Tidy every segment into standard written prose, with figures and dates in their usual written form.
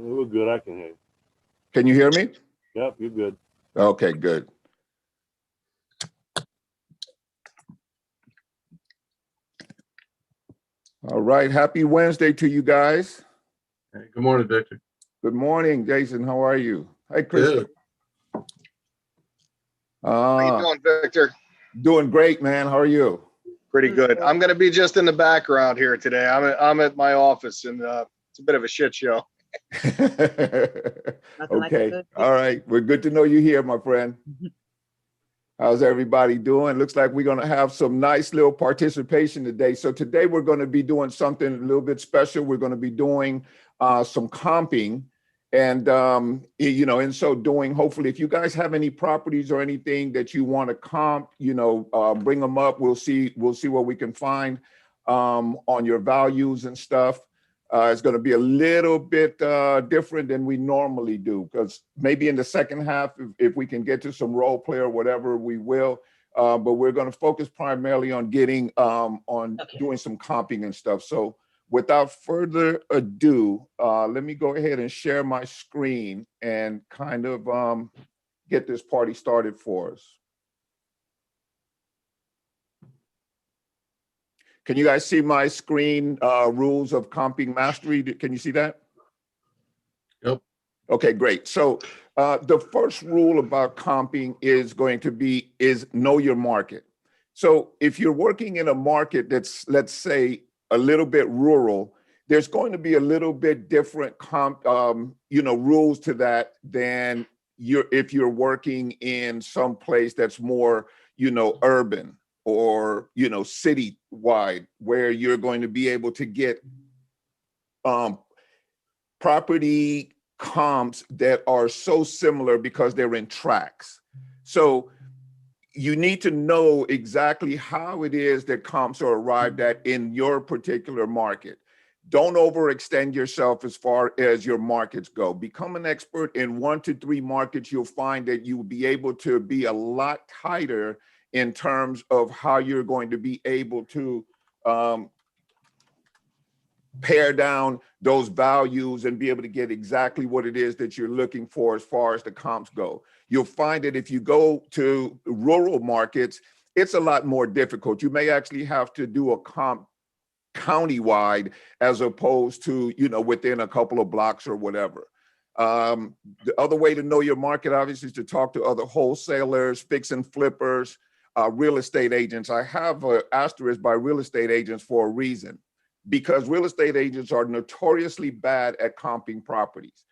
We're good. I can hear you. Can you hear me? Yep, you're good. Okay, good. All right. Happy Wednesday to you guys. Hey, good morning, Victor. Good morning, Jason. How are you? Hi, Chris. Good. How you doing, Victor? Doing great, man. How are you? Pretty good. I'm going to be just in the background here today. I'm at my office, and it's a bit of a shit show. Okay. All right. We're good to know you here, my friend. How's everybody doing? Looks like we're going to have some nice little participation today. So today we're going to be doing something a little bit special. We're going to be doing some comping. And, in so doing, hopefully, if you guys have any properties or anything that you want to comp, bring them up. We'll see what we can find on your values and stuff. It's going to be a little bit different than we normally do, because maybe in the second half, if we can get to some role play or whatever, we will. But we're going to focus primarily on getting doing some comping and stuff. So without further ado, let me go ahead and share my screen and kind of get this party started for us. Can you guys see my screen, rules of comping mastery? Can you see that? Yep. Okay, great. So the first rule about comping is going to be know your market. So if you're working in a market that's, let's say, a little bit rural, there's going to be a little bit different rules to that than if you're working in some place that's more, urban or, city-wide, where you're going to be able to get property comps that are so similar because they're in tracks. So you need to know exactly how it is that comps are arrived at in your particular market. Don't overextend yourself as far as your markets go. Become an expert in 1 to 3 markets. You'll find that you'll be able to be a lot tighter in terms of how you're going to be able to pare down those values and be able to get exactly what it is that you're looking for as far as the comps go. You'll find that if you go to rural markets, it's a lot more difficult. You may actually have to do a comp countywide as opposed to, within a couple of blocks or whatever. The other way to know your market, obviously, is to talk to other wholesalers, fix and flippers, real estate agents. I have an asterisk by real estate agents for a reason, because real estate agents are notoriously bad at comping properties.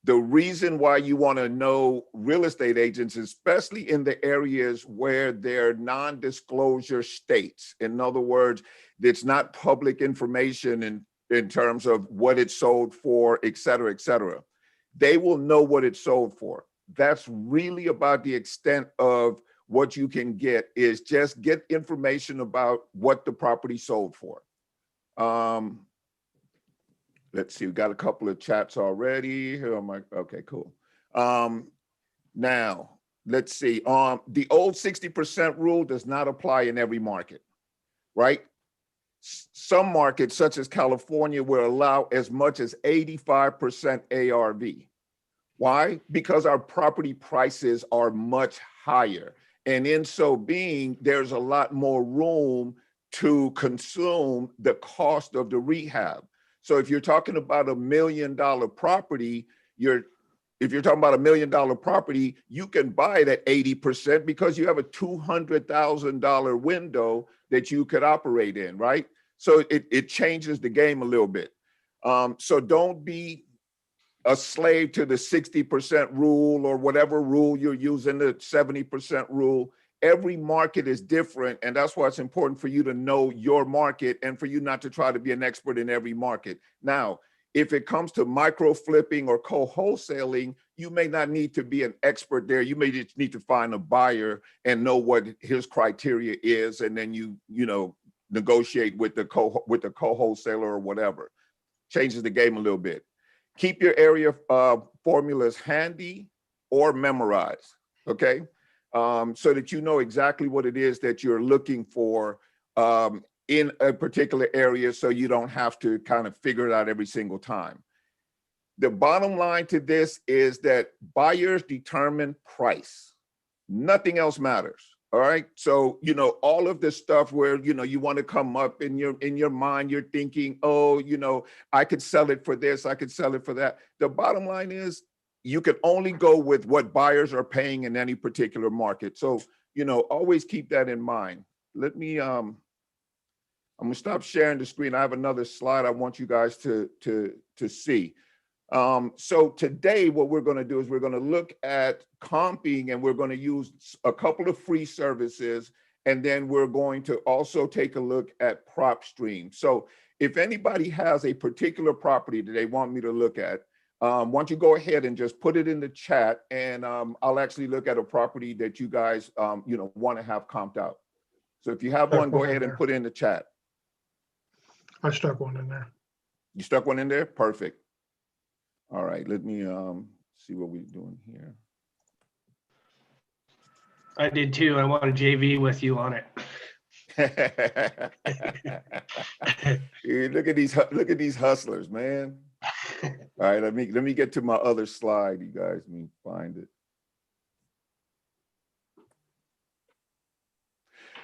The reason why you want to know real estate agents, especially in the areas where they're non-disclosure states. In other words, it's not public information in terms of what it's sold for, et cetera, et cetera. They will know what it's sold for. That's really about the extent of what you can get, is just get information about what the property sold for. Let's see, we got a couple of chats already. Here am I? Okay, cool. Now, let's see. The old 60% rule does not apply in every market, right? Some markets, such as California, will allow as much as 85% ARV. Why? Because our property prices are much higher. And in so being, there's a lot more room to consume the cost of the rehab. So if you're talking about $1 million property, if you're talking about $1 million property, you can buy it at 80% because you have a $200,000 window that you could operate in, right? So it changes the game a little bit. So don't be a slave to the 60% rule or whatever rule you're using, the 70% rule. Every market is different, and that's why it's important for you to know your market and for you not to try to be an expert in every market. Now, if it comes to micro flipping or co-wholesaling, you may not need to be an expert there. You may just need to find a buyer and know what his criteria is, and then you negotiate with the co-wholesaler or whatever. Changes the game a little bit. Keep your area formulas handy or memorized, okay? So that you know exactly what it is that you're looking for in a particular area, so you don't have to kind of figure it out every single time. The bottom line to this is that buyers determine price. Nothing else matters. All right. So, you know, all of this stuff where, you know, you want to come up in your mind, you're thinking, oh, you know, I could sell it for this, I could sell it for that. The bottom line is you can only go with what buyers are paying in any particular market. So, you know, always keep that in mind. Let me, I'm gonna stop sharing the screen. I have another slide I want you guys to see. So today, what we're going to do is we're going to look at comping, and we're going to use a couple of free services, and then we're going to also take a look at PropStream. So if anybody has a particular property that they want me to look at, why don't you go ahead and just put it in the chat, and I'll actually look at a property that you guys you know, want to have comped out. So if you have one, go ahead and put it in the chat. I stuck one in there. You stuck one in there? Perfect. All right, let me see what we're doing here. I did too. I want a JV with you on it. Look at these hustlers, man. All right, let me get to my other slide, you guys. Let me find it.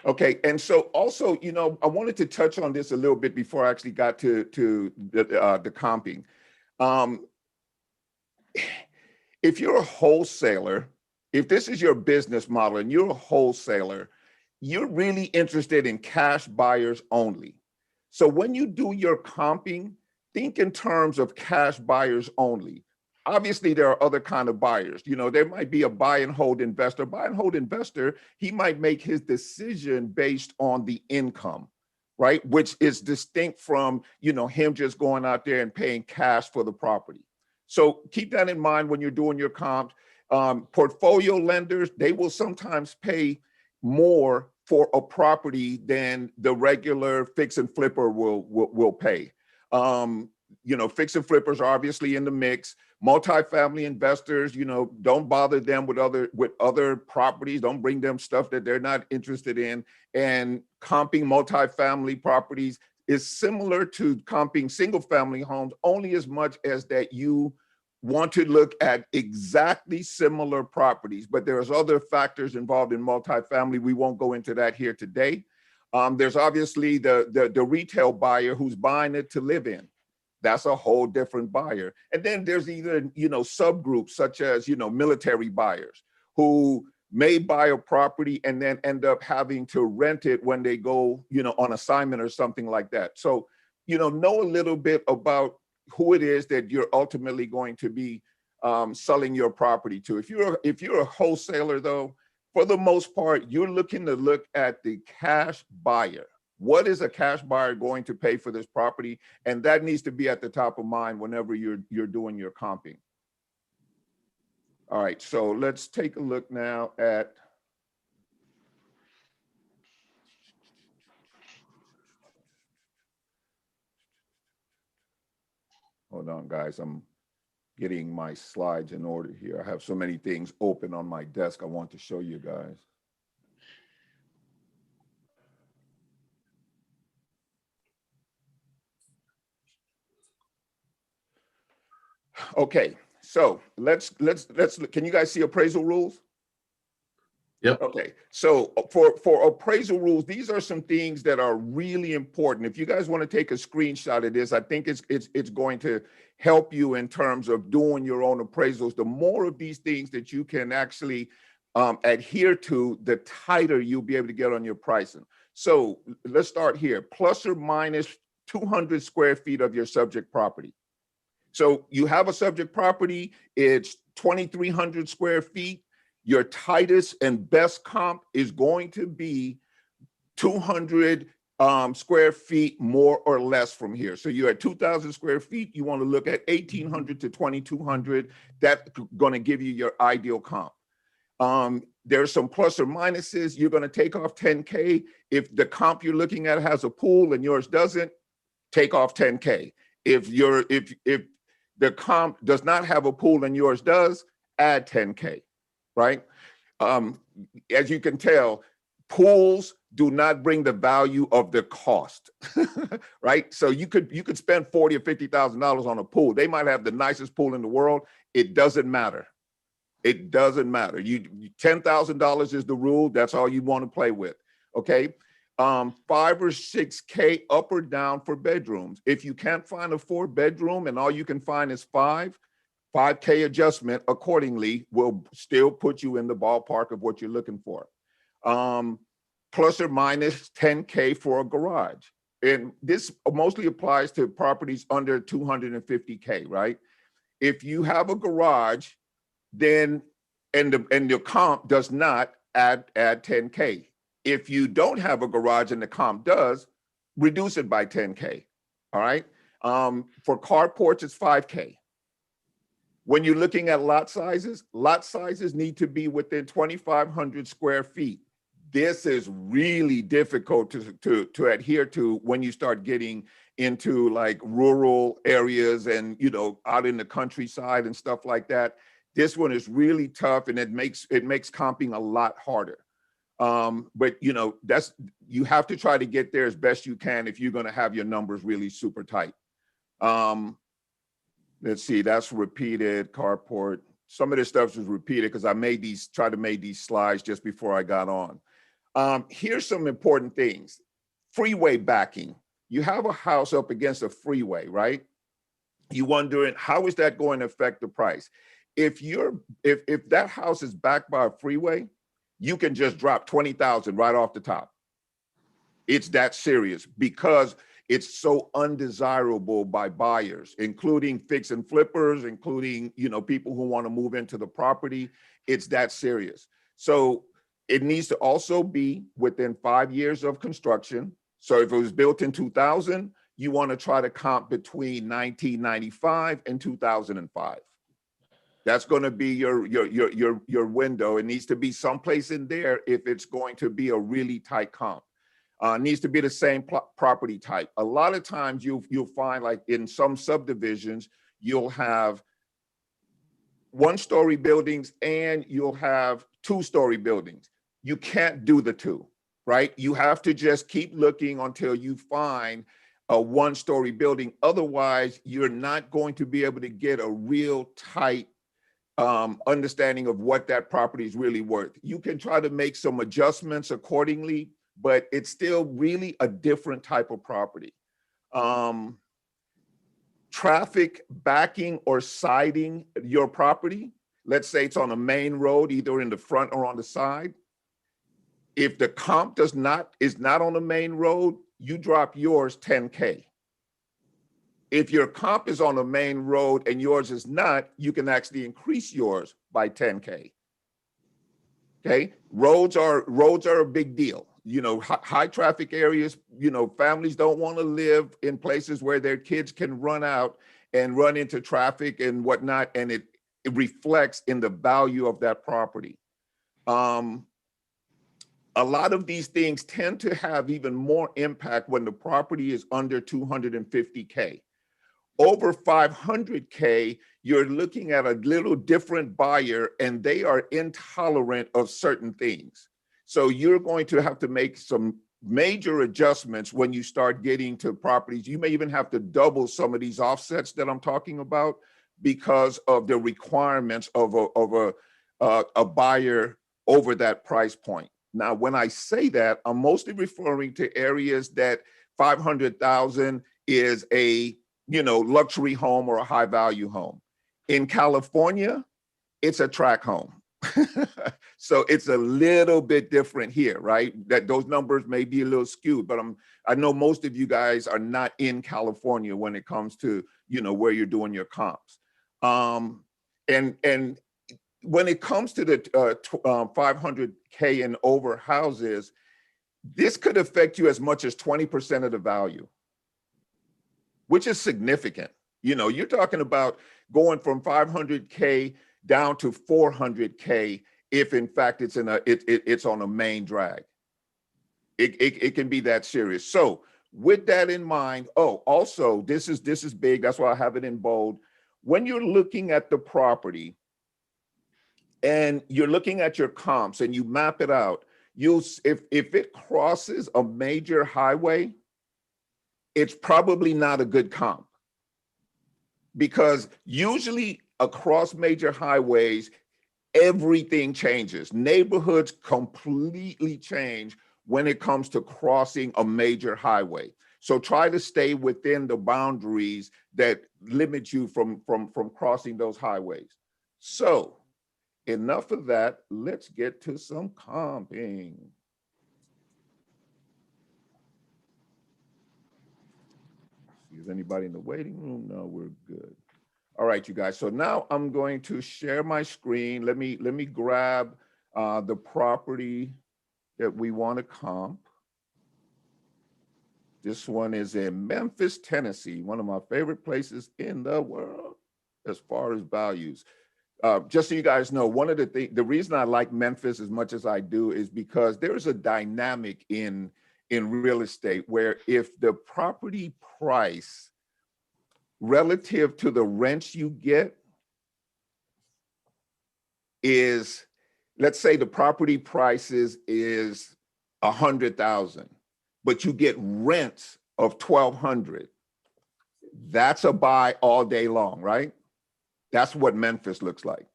Okay, and so also, you know, I wanted to touch on this a little bit before I actually got to the comping. If you're a wholesaler, if this is your business model and you're a wholesaler, you're really interested in cash buyers only. So when you do your comping, think in terms of cash buyers only. Obviously, there are other kind of buyers. You know, there might be a buy and hold investor. Buy and hold investor, he might make his decision based on the income, right? Which is distinct from, you know, him just going out there and paying cash for the property. So keep that in mind when you're doing your comps. Portfolio lenders, they will sometimes pay more for a property than the regular fix and flipper will pay. You know, fix and flippers are obviously in the mix. Multifamily investors, you know, don't bother them with other properties. Don't bring them stuff that they're not interested in. And comping multifamily properties is similar to comping single family homes, only as much as that you want to look at exactly similar properties, but there's other factors involved in multifamily. We won't go into that here today. There's obviously the retail buyer who's buying it to live in. That's a whole different buyer. And then there's either, you know, subgroups such as, you know, military buyers who may buy a property and then end up having to rent it when they go, you know, on assignment or something like that. So, you know a little bit about who it is that you're ultimately going to be selling your property to. If you're a wholesaler, though, for the most part, you're looking to look at the cash buyer. What is a cash buyer going to pay for this property? And that needs to be at the top of mind whenever you're doing your comping. All right, so let's take a look now at hold on, guys. I'm getting my slides in order here. I have so many things open on my desk I want to show you guys. Okay, so let's can you guys see appraisal rules? Yep. Okay, so for appraisal rules, these are some things that are really important. If you guys want to take a screenshot of this, I think it's going to help you in terms of doing your own appraisals. The more of these things that you can actually adhere to, the tighter you'll be able to get on your pricing. So let's start here. Plus or minus 200 square feet of your subject property. So you have a subject property, it's 2,300 square feet. Your tightest and best comp is going to be 200 square feet more or less from here. So you're at 2,000 square feet, you want to look at 1,800 to 2,200. That's going to give you your ideal comp. There's some plus or minuses. You're going to take off 10K. If the comp you're looking at has a pool and yours doesn't, take off 10K. If the comp does not have a pool and yours does, add 10K, right? As you can tell, pools do not bring the value of the cost, right? So you could spend $40,000 or $50,000 on a pool. They might have the nicest pool in the world. It doesn't matter. It doesn't matter. $10,000 is the rule. That's all you want to play with. Okay. 5 or 6K up or down for bedrooms. If you can't find a 4-bedroom and all you can find is 5K adjustment accordingly will still put you in the ballpark of what you're looking for. Plus or minus 10K for a garage. And this mostly applies to properties under 250K, right? If you have a garage, then, and your comp does not add 10K. If you don't have a garage and the comp does, reduce it by 10K, all right? For carports, it's 5K. When you're looking at lot sizes need to be within 2,500 square feet. This is really difficult to adhere to when you start getting into like rural areas and, you know, out in the countryside and stuff like that. This one is really tough, and it makes comping a lot harder. But you know, you have to try to get there as best you can if you're going to have your numbers really super tight. Let's see, that's repeated carport. Some of this stuff is repeated because I tried to make these slides just before I got on. Here's some important things. Freeway backing. You have a house up against a freeway, right? You're wondering, how is that going to affect the price? If that house is backed by a freeway, you can just drop 20,000 right off the top. It's that serious because it's so undesirable by buyers, including fix and flippers, including, you know, people who want to move into the property. It's that serious. So it needs to also be within 5 years of construction. So if it was built in 2000, you want to try to comp between 1995 and 2005. That's going to be your window. It needs to be someplace in there if it's going to be a really tight comp. Needs to be the same property type. A lot of times you'll find, like in some subdivisions, you'll have 1-story buildings and you'll have 2-story buildings. You can't do the two, right? You have to just keep looking until you find a 1-story building. Otherwise, you're not going to be able to get a real tight understanding of what that property is really worth. You can try to make some adjustments accordingly, but it's still really a different type of property. Traffic backing or siding your property. Let's say it's on a main road, either in the front or on the side. If the comp is not on the main road, you drop yours 10K. If your comp is on the main road and yours is not, you can actually increase yours by 10K. Okay, roads are a big deal. You know, high traffic areas, you know, families don't want to live in places where their kids can run out and run into traffic and whatnot, and it reflects in the value of that property. A lot of these things tend to have even more impact when the property is under 250K. Over 500K, you're looking at a little different buyer, and they are intolerant of certain things. So you're going to have to make some major adjustments when you start getting to properties. You may even have to double some of these offsets that I'm talking about because of the requirements of a buyer over that price point. Now, when I say that, I'm mostly referring to areas that 500,000 is a, you know, luxury home or a high value home. In California, it's a tract home. So it's a little bit different here, right? That those numbers may be a little skewed, but I know most of you guys are not in California when it comes to, you know, where you're doing your comps. And when it comes to the 500K and over houses, this could affect you as much as 20% of the value, which is significant. You know, you're talking about going from 500K down to 400K if in fact it's on a main drag. It can be that serious. So with that in mind, also this is big. That's why I have it in bold. When you're looking at the property and you're looking at your comps and you map it out, if it crosses a major highway, it's probably not a good comp, because usually across major highways, everything changes. Neighborhoods completely change when it comes to crossing a major highway. So try to stay within the boundaries that limit you from crossing those highways. So enough of that. Let's get to some comping. Is anybody in the waiting room? No, we're good. All right, you guys. So now I'm going to share my screen. Let me grab the property that we want to comp. This one is in Memphis, Tennessee, one of my favorite places in the world as far as values. Just so you guys know, one of the reason I like Memphis as much as I do is because there's a dynamic in real estate where if the property price relative to the rents you get is, let's say the property price is $100,000, but you get rents of $1,200. That's a buy all day long, right? That's what Memphis looks like.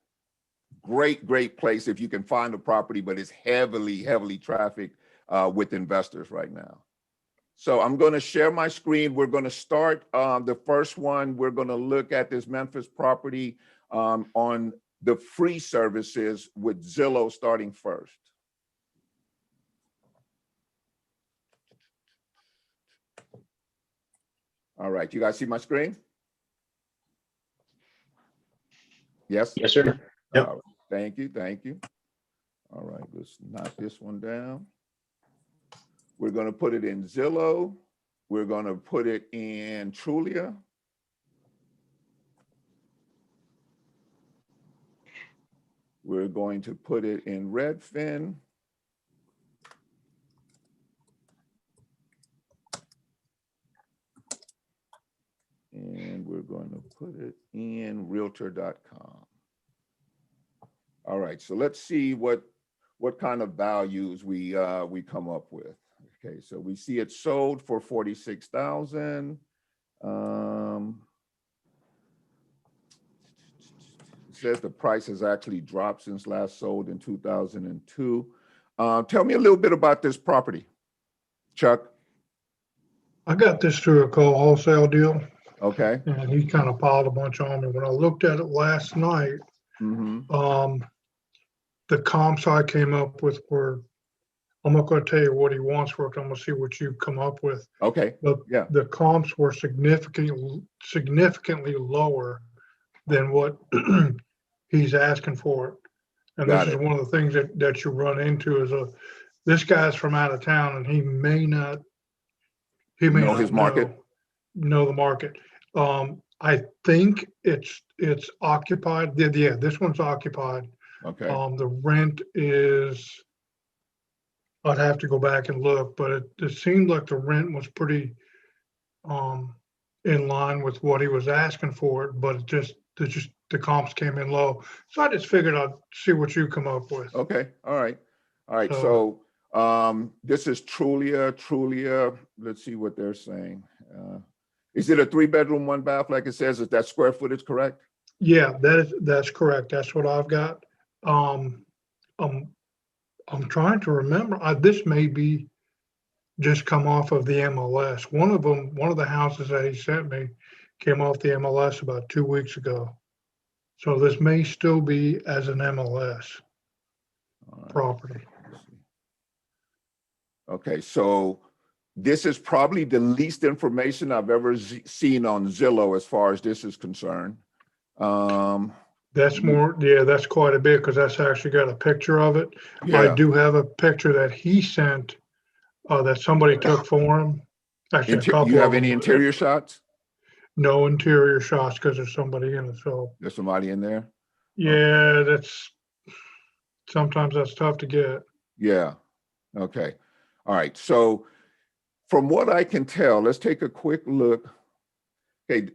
Great place if you can find a property, but it's heavily trafficked with investors right now. So I'm going to share my screen. We're going to start the first one. We're going to look at this Memphis property on the free services with Zillow starting first. All right, you guys see my screen? Yes? Yes, sir. Yep. All right. Thank you. All right, let's knock this one down. We're going to put it in Zillow. We're going to put it in Trulia. We're going to put it in Redfin. And we're going to put it in Realtor.com. All right, so let's see what kind of values we come up with. Okay, so we see it sold for $46,000. It says the price has actually dropped since last sold in 2002. Tell me a little bit about this property, Chuck. I got this through a wholesale deal, Okay. and he kind of piled a bunch on me. When I looked at it last night, the comps I came up with were, I'm not going to tell you what he wants for it. I'm going to see what you come up with. Okay. But Yeah. the comps were significantly lower than what he's asking for it. And Got this it. is one of the things that you run into is this guy's from out of town and he may not Know his market. know the market. I think it's occupied. Yeah, this one's occupied. Okay. The rent is, I'd have to go back and look, but it seemed like the rent was pretty in line with what he was asking for it, but the comps came in low. So I just figured I'd see what you come up with. Okay. All right. So this is Trulia. Let's see what they're saying. Is it a 3-bedroom, 1-bath, like it says? Is that square footage correct? Yeah, that's correct. That's what I've got. I'm trying to remember. This may be just come off of the MLS. One of the houses that he sent me came off the MLS about 2 weeks ago. So this may still be as an MLS property. Okay, so this is probably the least information I've ever seen on Zillow as far as this is concerned. That's that's quite a bit because that's actually got a picture of it. Yeah. I do have a picture that he sent that somebody took for him. Actually, a couple you have of any them. interior shots? No interior shots because there's somebody in it. So There's somebody in there? yeah, sometimes that's tough to get. Yeah. Okay. All right. So from what I can tell, let's take a quick look. Okay.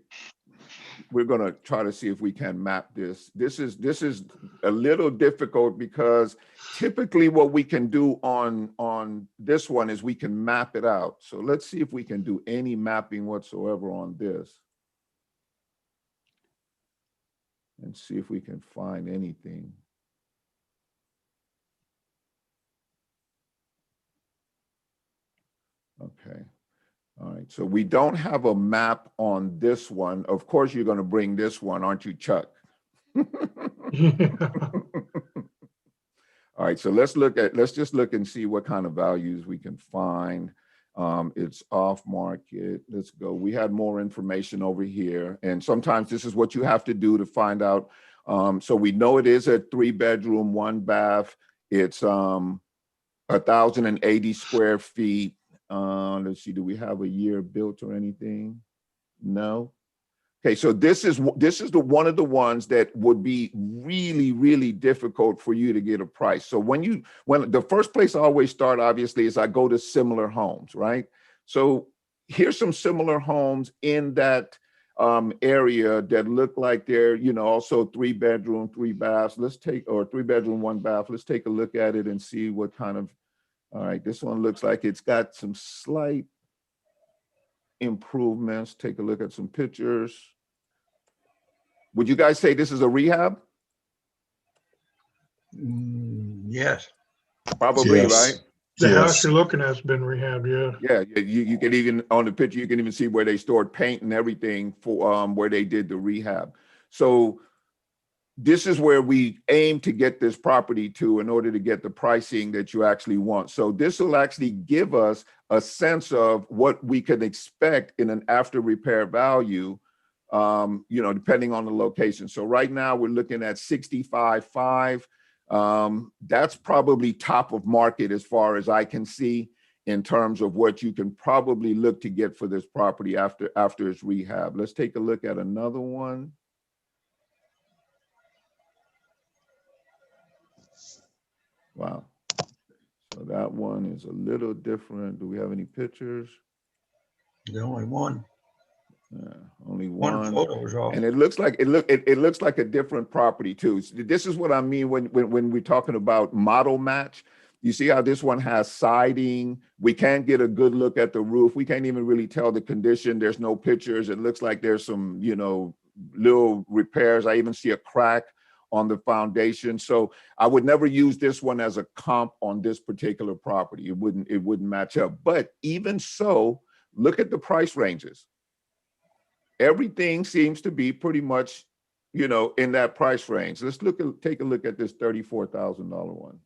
we're gonna try to see if we can map this. This is a little difficult because typically what we can do on this one is we can map it out. So let's see if we can do any mapping whatsoever on this. And see if we can find anything. Okay. All right. So we don't have a map on this one. Of course, you're going to bring this one, aren't you, Chuck? Yeah. All right. So let's just look and see what kind of values we can find. It's off market. Let's go. We had more information over here. And sometimes this is what you have to do to find out. So we know it is a 3-bedroom, 1-bath. It's 1,080 square feet. Let's see, do we have a year built or anything? No. Okay, so this is one of the ones that would be really, really difficult for you to get a price. So when the first place I always start, obviously, is I go to similar homes, right? So here's some similar homes in that area that look like they're, also 3-bedroom, 3 baths. Or 3-bedroom, 1 bath. Let's take a look at it and see what kind of. All right, this one looks like it's got some slight improvements. Take a look at some pictures. Would you guys say this is a rehab? Yes. Probably, Yes. right? The Yes. house you're looking at's been rehabbed, yeah. Yeah, you can even, on the picture, you can even see where they stored paint and everything for where they did the rehab. So this is where we aim to get this property to in order to get the pricing that you actually want. So this will actually give us a sense of what we can expect in an after repair value, depending on the location. So right now we're looking at 65.5. That's probably top of market as far as I can see in terms of what you can probably look to get for this property after its rehab. Let's take a look at another one. Wow. So that one is a little different. Do we have any pictures? The only one. Only One one. photo is off. And it looks like it looks like a different property too. So this is what I mean when we're talking about model match. You see how this one has siding. We can't get a good look at the roof. We can't even really tell the condition. There's no pictures. It looks like there's some, little repairs. I even see a crack on the foundation. So I would never use this one as a comp on this particular property. It wouldn't match up. But even so, look at the price ranges. Everything seems to be pretty much, in that price range. Let's take a look at this $34,000 one.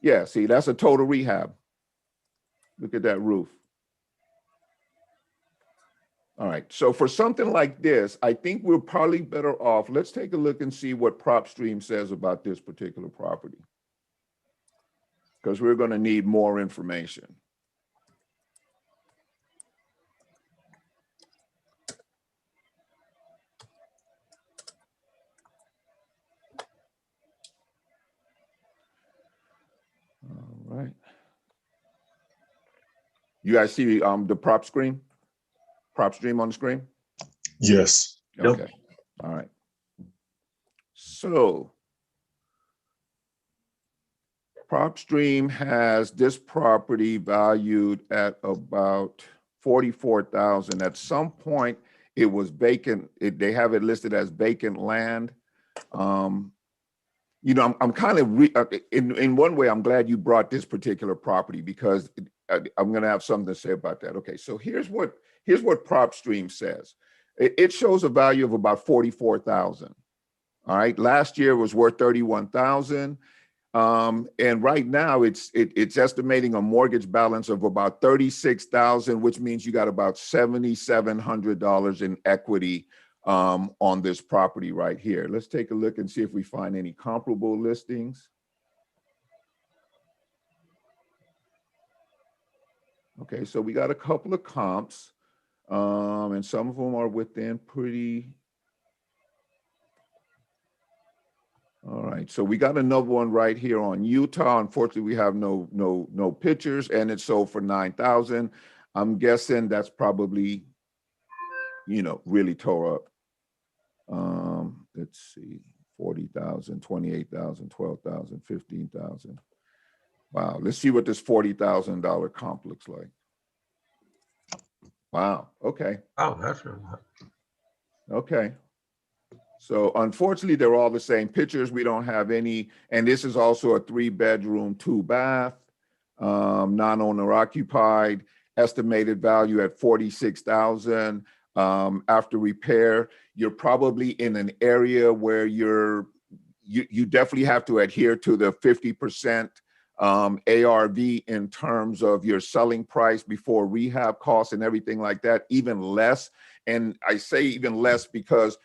Yeah, see, that's a total rehab. Look at that roof. All right, so for something like this, I think we're probably better off. Let's take a look and see what PropStream says about this particular property, because we're going to need more information. All right. You guys see the PropStream on the screen? Yes. Okay. All right. So PropStream has this property valued at about $44,000. At some point, it was vacant. They have it listed as vacant land. I'm kind of in one way, I'm glad you brought this particular property because I'm going to have something to say about that. Okay, so here's what PropStream says. It shows a value of about $44,000. All right, last year was worth $31,000, and right now it's estimating a mortgage balance of about $36,000, which means you got about $7,700 in equity on this property right here. Let's take a look and see if we find any comparable listings. Okay, so we got a couple of comps, and some of them are within pretty. All right, so we got another one right here on Utah. Unfortunately, we have no pictures, and it's sold for $9,000. I'm guessing that's probably really tore up. Let's see, 40,000, 28,000, 12,000, 15,000. Wow, let's see what this $40,000 comp looks like. Wow, okay. Oh, that's a lot. Okay. So unfortunately, they're all the same pictures. We don't have any, and this is also a 3-bedroom, 2-bath, non-owner occupied, estimated value at 46,000. After repair, you're probably in an area where you definitely have to adhere to the 50% ARV in terms of your selling price before rehab costs and everything like that, even less. And I say even less because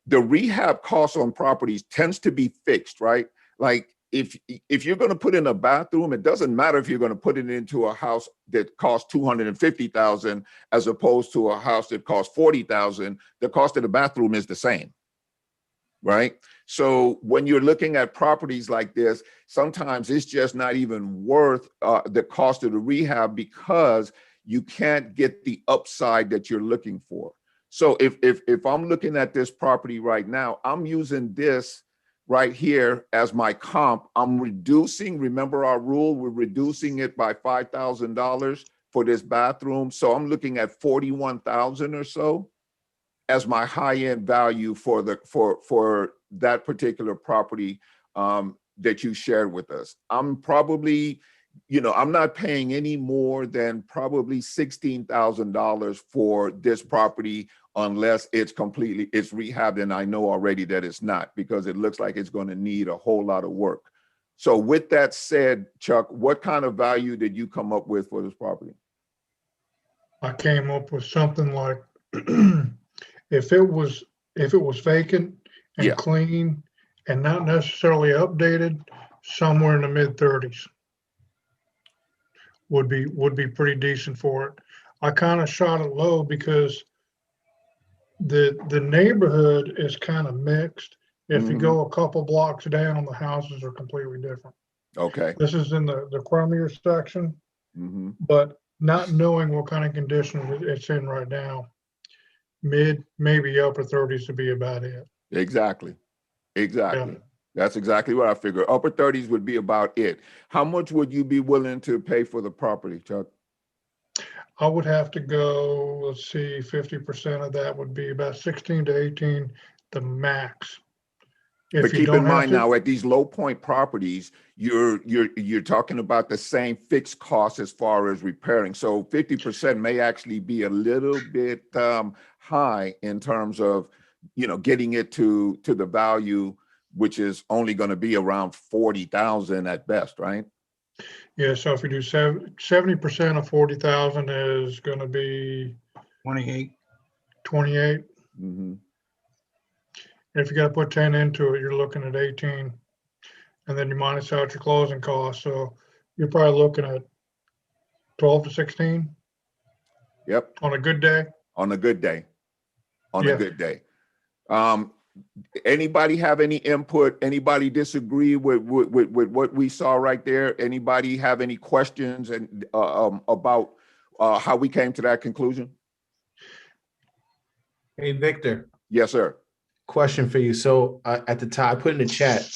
the rehab costs on properties tends to be fixed, right? Like if you're going to put in a bathroom, it doesn't matter if you're going to put it into a house that costs $250,000 as opposed to a house that costs $40,000. The cost of the bathroom is the same, right? So when you're looking at properties like this, sometimes it's just not even worth the cost of the rehab because you can't get the upside that you're looking for. So if I'm looking at this property right now, I'm using this right here as my comp. I'm reducing, remember our rule, we're reducing it by $5,000 for this bathroom. So I'm looking at 41,000 or so as my high-end value for that particular property that you shared with us. I'm probably, I'm not paying any more than probably $16,000 for this property unless it's rehabbed, and I know already that it's not because it looks like it's going to need a whole lot of work. So with that said, Chuck, what kind of value did you come up with for this property? I came up with something like, if it was vacant and Yeah. clean and not necessarily updated, somewhere in the mid-30s would be pretty decent for it. I kind of shot it low because the neighborhood is kind of mixed. If you go a couple blocks down, the houses are completely different. Okay. This is in the crummier section, but not knowing what kind of condition it's in right now, maybe upper 30s to be about it. Exactly. Yeah. That's exactly what I figured. Upper 30s would be about it. How much would you be willing to pay for the property, Chuck? I would have to go, let's see, 50% of that would be about 16 to 18, the max. But If you keep in don't have mind to, now, at these low point properties, you're talking about the same fixed costs as far as repairing. So 50% may actually be a little bit high in terms of, getting it to the value, which is only going to be around 40,000 at best, right? yeah, so if you do 70% of 40,000 is going to be 28. 28. Mm-hmm. If you got to put 10 into it, you're looking at 18, and then you minus out your closing costs. So you're probably looking at 12 to 16. Yep. On a good day. On a good day. On Yeah. a good day. Anybody have any input? Anybody disagree with what we saw right there? Anybody have any questions and about how we came to that conclusion? Hey, Victor, Yes, sir. question for you. So at the top, I put in the chat,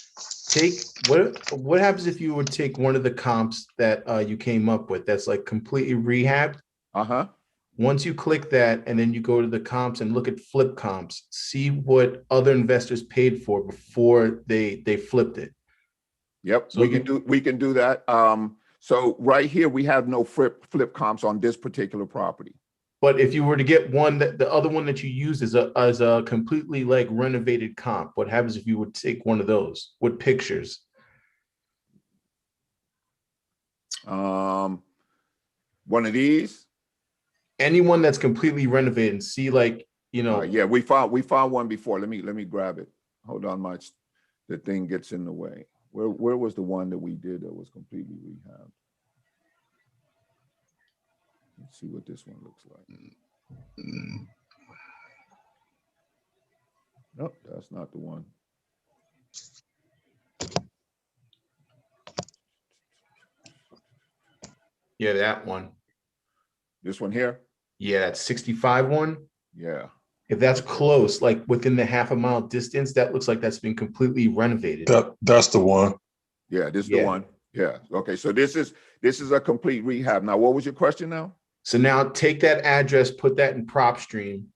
what happens if you would take one of the comps that you came up with that's like completely rehabbed? Uh-huh. Once you click that and then you go to the comps and look at flip comps, see what other investors paid for before they flipped it. Yep, So we can do that. So right here we have no flip comps on this particular property. But if you were to get one the other one that you used as a completely like renovated comp, what happens if you would take one of those with pictures? One of these. Anyone that's completely renovated and see like, Yeah, we found one before. Let me grab it. Hold on, the thing gets in the way. Where was the one that we did that was completely rehabbed? Let's see what this one looks like. Nope, that's not the one. Yeah, that one. This one here? Yeah, that 65 one. Yeah. If that's close, like within the half a mile distance, that looks like that's been completely renovated. That's the one. Yeah, this is the Yeah. one. Yeah. Okay. So this is a complete rehab. Now, what was your question now? So now take that address, put that in prop stream.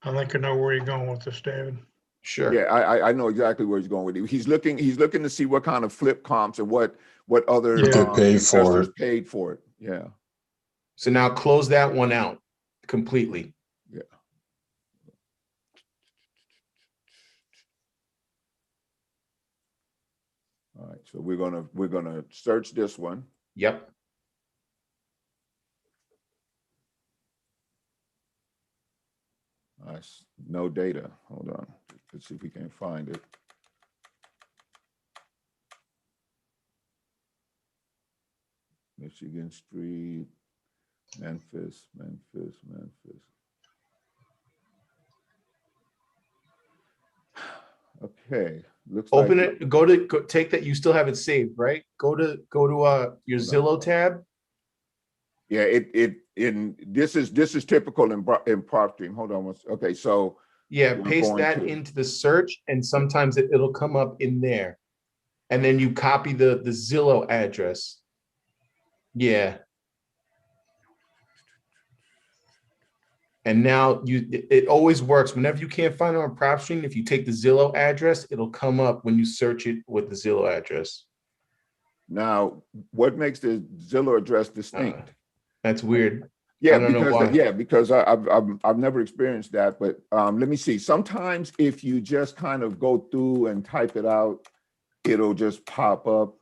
I think I know where you're going with this, David. Sure. Yeah, I know exactly where he's going with it. He's looking to see what kind of flip comps and what other Yeah. They paid for investors it. paid for it. Yeah. So now close that one out completely. Yeah. All right. So we're gonna search this one. Yep. Nice. No data. Hold on. Let's see if we can find it. Michigan Street, Memphis. Okay. Looks Open like it. Go take that. You still have it saved, right? Go to your Zillow tab. Yeah, this is typical in prop stream. Hold on okay, so Yeah, we're paste going that to- into the search, and sometimes it'll come up in there. And then you copy the Zillow address. Yeah. And now it always works. Whenever you can't find it on prop stream, if you take the Zillow address, it'll come up when you search it with the Zillow address. now what makes the Zillow address distinct? That's weird. Yeah, I don't know why. because I've never experienced that, but let me see. Sometimes if you just kind of go through and type it out, it'll just pop up.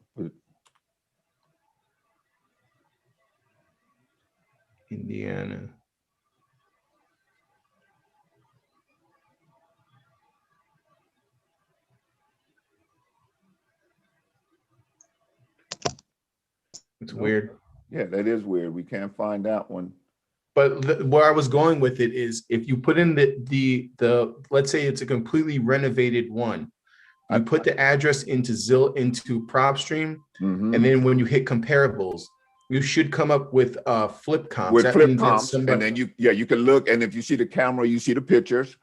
Indiana. It's weird. Yeah, that is weird. We can't find that one. But where I was going with it is if you put in the let's say it's a completely renovated one, I put the address into into PropStream, Mhm. and then when you hit comparables, you should come up with flip comps. With That flip means that comps, and then you can look, and if you see the camera, you see the pictures.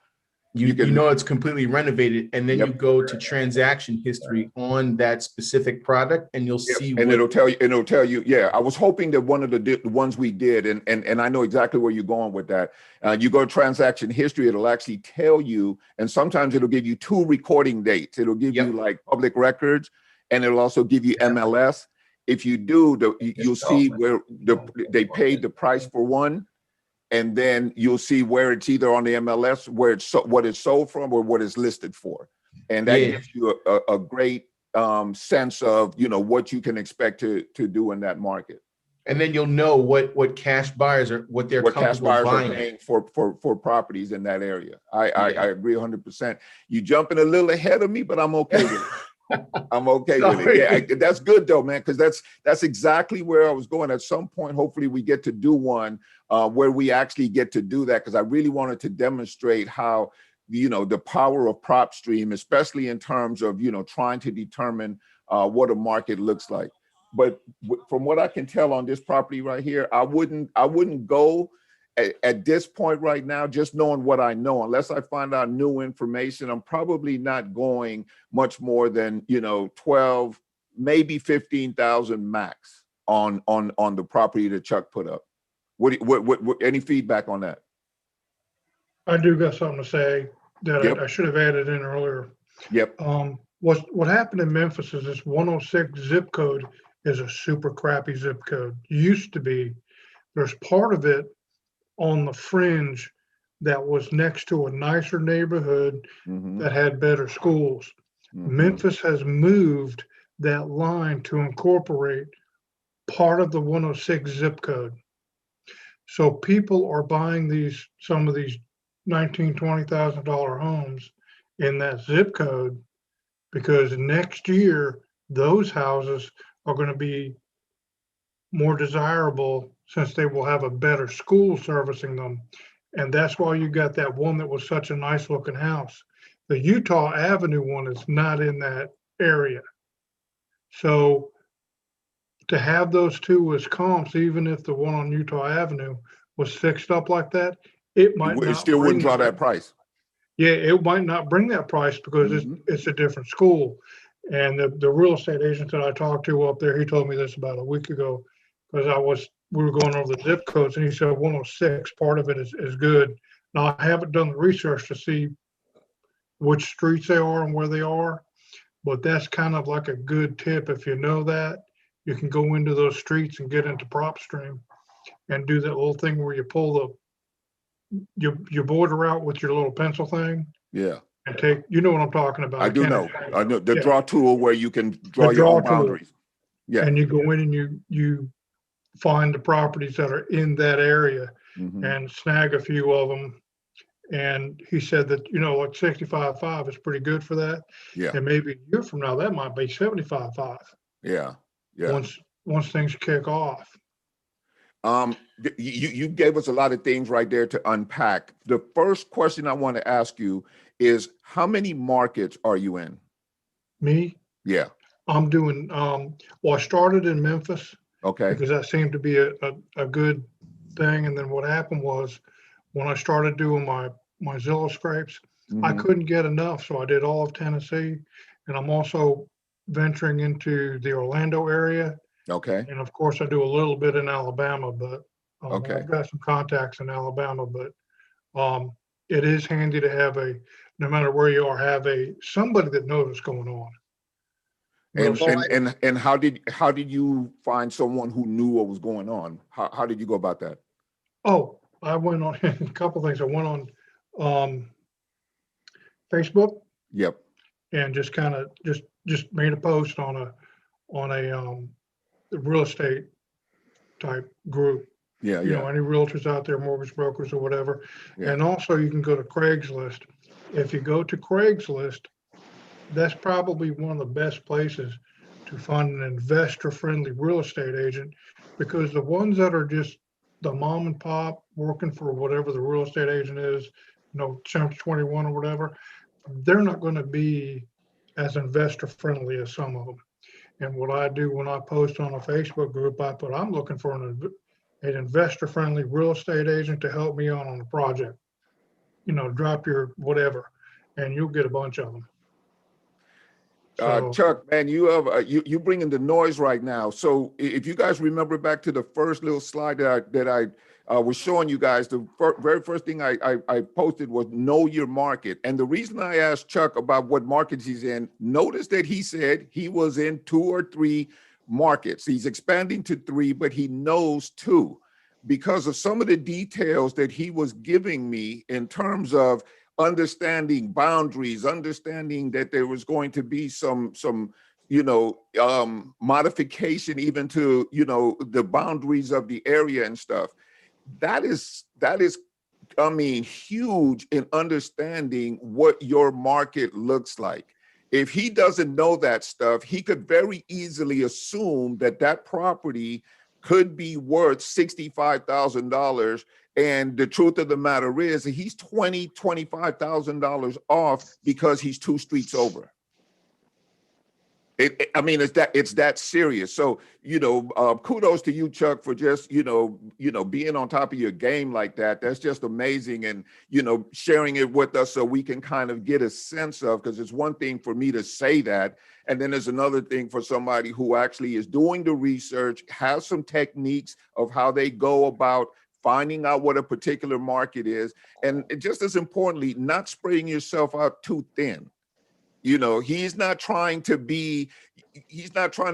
you can- know it's completely renovated, and then Yep. you go to transaction history on that specific product, and you'll see And what it'll tell you. Yeah, I was hoping that one of the ones we did, and I know exactly where you're going with that. You go to transaction history, it'll actually tell you, and sometimes it'll give you 2 recording dates. It'll give Yep. you like public records, and it'll also give you MLS. If you do, you'll see where they paid the price for one, and then you'll see where it's either on the MLS, where what it's sold from, or what it's listed for, and that Yeah. gives you a great sense of what you can expect to do in that market. and then you'll know what cash buyers are what they're What cash comfortable buyers buying. are paying for properties in that area. I Yeah. agree 100%. You jumping a little ahead of me, but I'm okay with it. I'm okay with it. Sorry. Yeah, that's good though, man, because that's exactly where I was going. At some point, hopefully, we get to do one where we actually get to do that, because I really wanted to demonstrate how the power of prop stream, especially in terms of trying to determine what a market looks like. But from what I can tell on this property right here, I wouldn't go at this point right now, just knowing what I know, unless I find out new information. I'm probably not going much more than 12, maybe 15,000 max on the property that Chuck put up. What any feedback on that? I do got something to say that Yep. I should have added in earlier. Yep. What happened in Memphis is this 106 zip code is a super crappy zip code. Used to be. There's part of it on the fringe that was next to a nicer neighborhood Mhm. that had better schools. Mhm. Memphis has moved that line to incorporate part of the 106 zip code. So people are buying some of these $19,000, $20,000 homes in that zip code, because next year those houses are going to be more desirable since they will have a better school servicing them. And that's why you got that one that was such a nice looking house. The Utah Avenue one is not in that area. So to have those two as comps, even if the one on Utah Avenue was fixed up like that, it might It not still wouldn't bring draw that price. Yeah, it might not bring that price because Mhm. it's a different school. And the real estate agent that I talked to up there, he told me this about a week ago, because we were going over the zip codes, and he said 106, part of it is good. Now, I haven't done the research to see which streets they are and where they are, but that's kind of like a good tip. If you know that, you can go into those streets and get into PropStream and do that little thing where you pull your border out with your little pencil thing Yeah, and take, you know what I'm talking about. I do can't know. explain I know the Yeah. draw tool where you can draw The your draw own tool. boundaries. Yeah. And you go in and you find the properties that are in that area Mhm. and snag a few of them. And he said that, like 65.5 is pretty good for that. Yeah. And maybe a year from now, that might be 75.5 Yeah. Yeah. once things kick off. You gave us a lot of things right there to unpack. The first question I want to ask you is, how many markets are you in? Me, Yeah. I'm doing, well, I started in Memphis Okay. because that seemed to be a good thing. And then what happened was when I started doing my Zillow scrapes, I Mhm. couldn't get enough. So I did all of Tennessee. And I'm also venturing into the Orlando area. Okay. And of course, I do a little bit in Alabama, but Okay. I've got some contacts in Alabama. But it is handy to have no matter where you are, have somebody that knows what's going on. Real And simple. and how did you find someone who knew what was going on? How did you go about that? Oh, I went on a couple things. I went on Facebook Yep. and just kind of just made a post on a real estate type group. Yeah. Yeah. Any realtors out there, mortgage brokers or whatever. Yeah. And also you can go to Craigslist. If you go to Craigslist, that's probably one of the best places to find an investor-friendly real estate agent, because the ones that are just the mom and pop working for whatever the real estate agent is, Chapter 21 or whatever, they're not going to be as investor-friendly as some of them. And what I do when I post on a Facebook group, I put, I'm looking for an investor-friendly real estate agent to help me out on a project. Drop your whatever, and you'll get a bunch of them. So, Chuck, man, you have you bringing the noise right now. So if you guys remember back to the first little slide that I was showing you guys, the very first thing I posted was know your market. And the reason I asked Chuck about what markets he's in, notice that he said he was in 2 or 3 markets. He's expanding to 3, but he knows 2 because of some of the details that he was giving me in terms of understanding boundaries, understanding that there was going to be some modification even to the boundaries of the area and stuff. That is I mean huge in understanding what your market looks like. If he doesn't know that stuff, he could very easily assume that property could be worth $65,000. And the truth of the matter is that he's $25,000 off because he's 2 streets over. I mean, it's that serious. So, kudos to you, Chuck, for just, being on top of your game like that. That's just amazing. And, sharing it with us so we can kind of get a sense of, because it's one thing for me to say that. And then there's another thing for somebody who actually is doing the research, has some techniques of how they go about finding out what a particular market is. And just as importantly, not spreading yourself out too thin. He's not trying to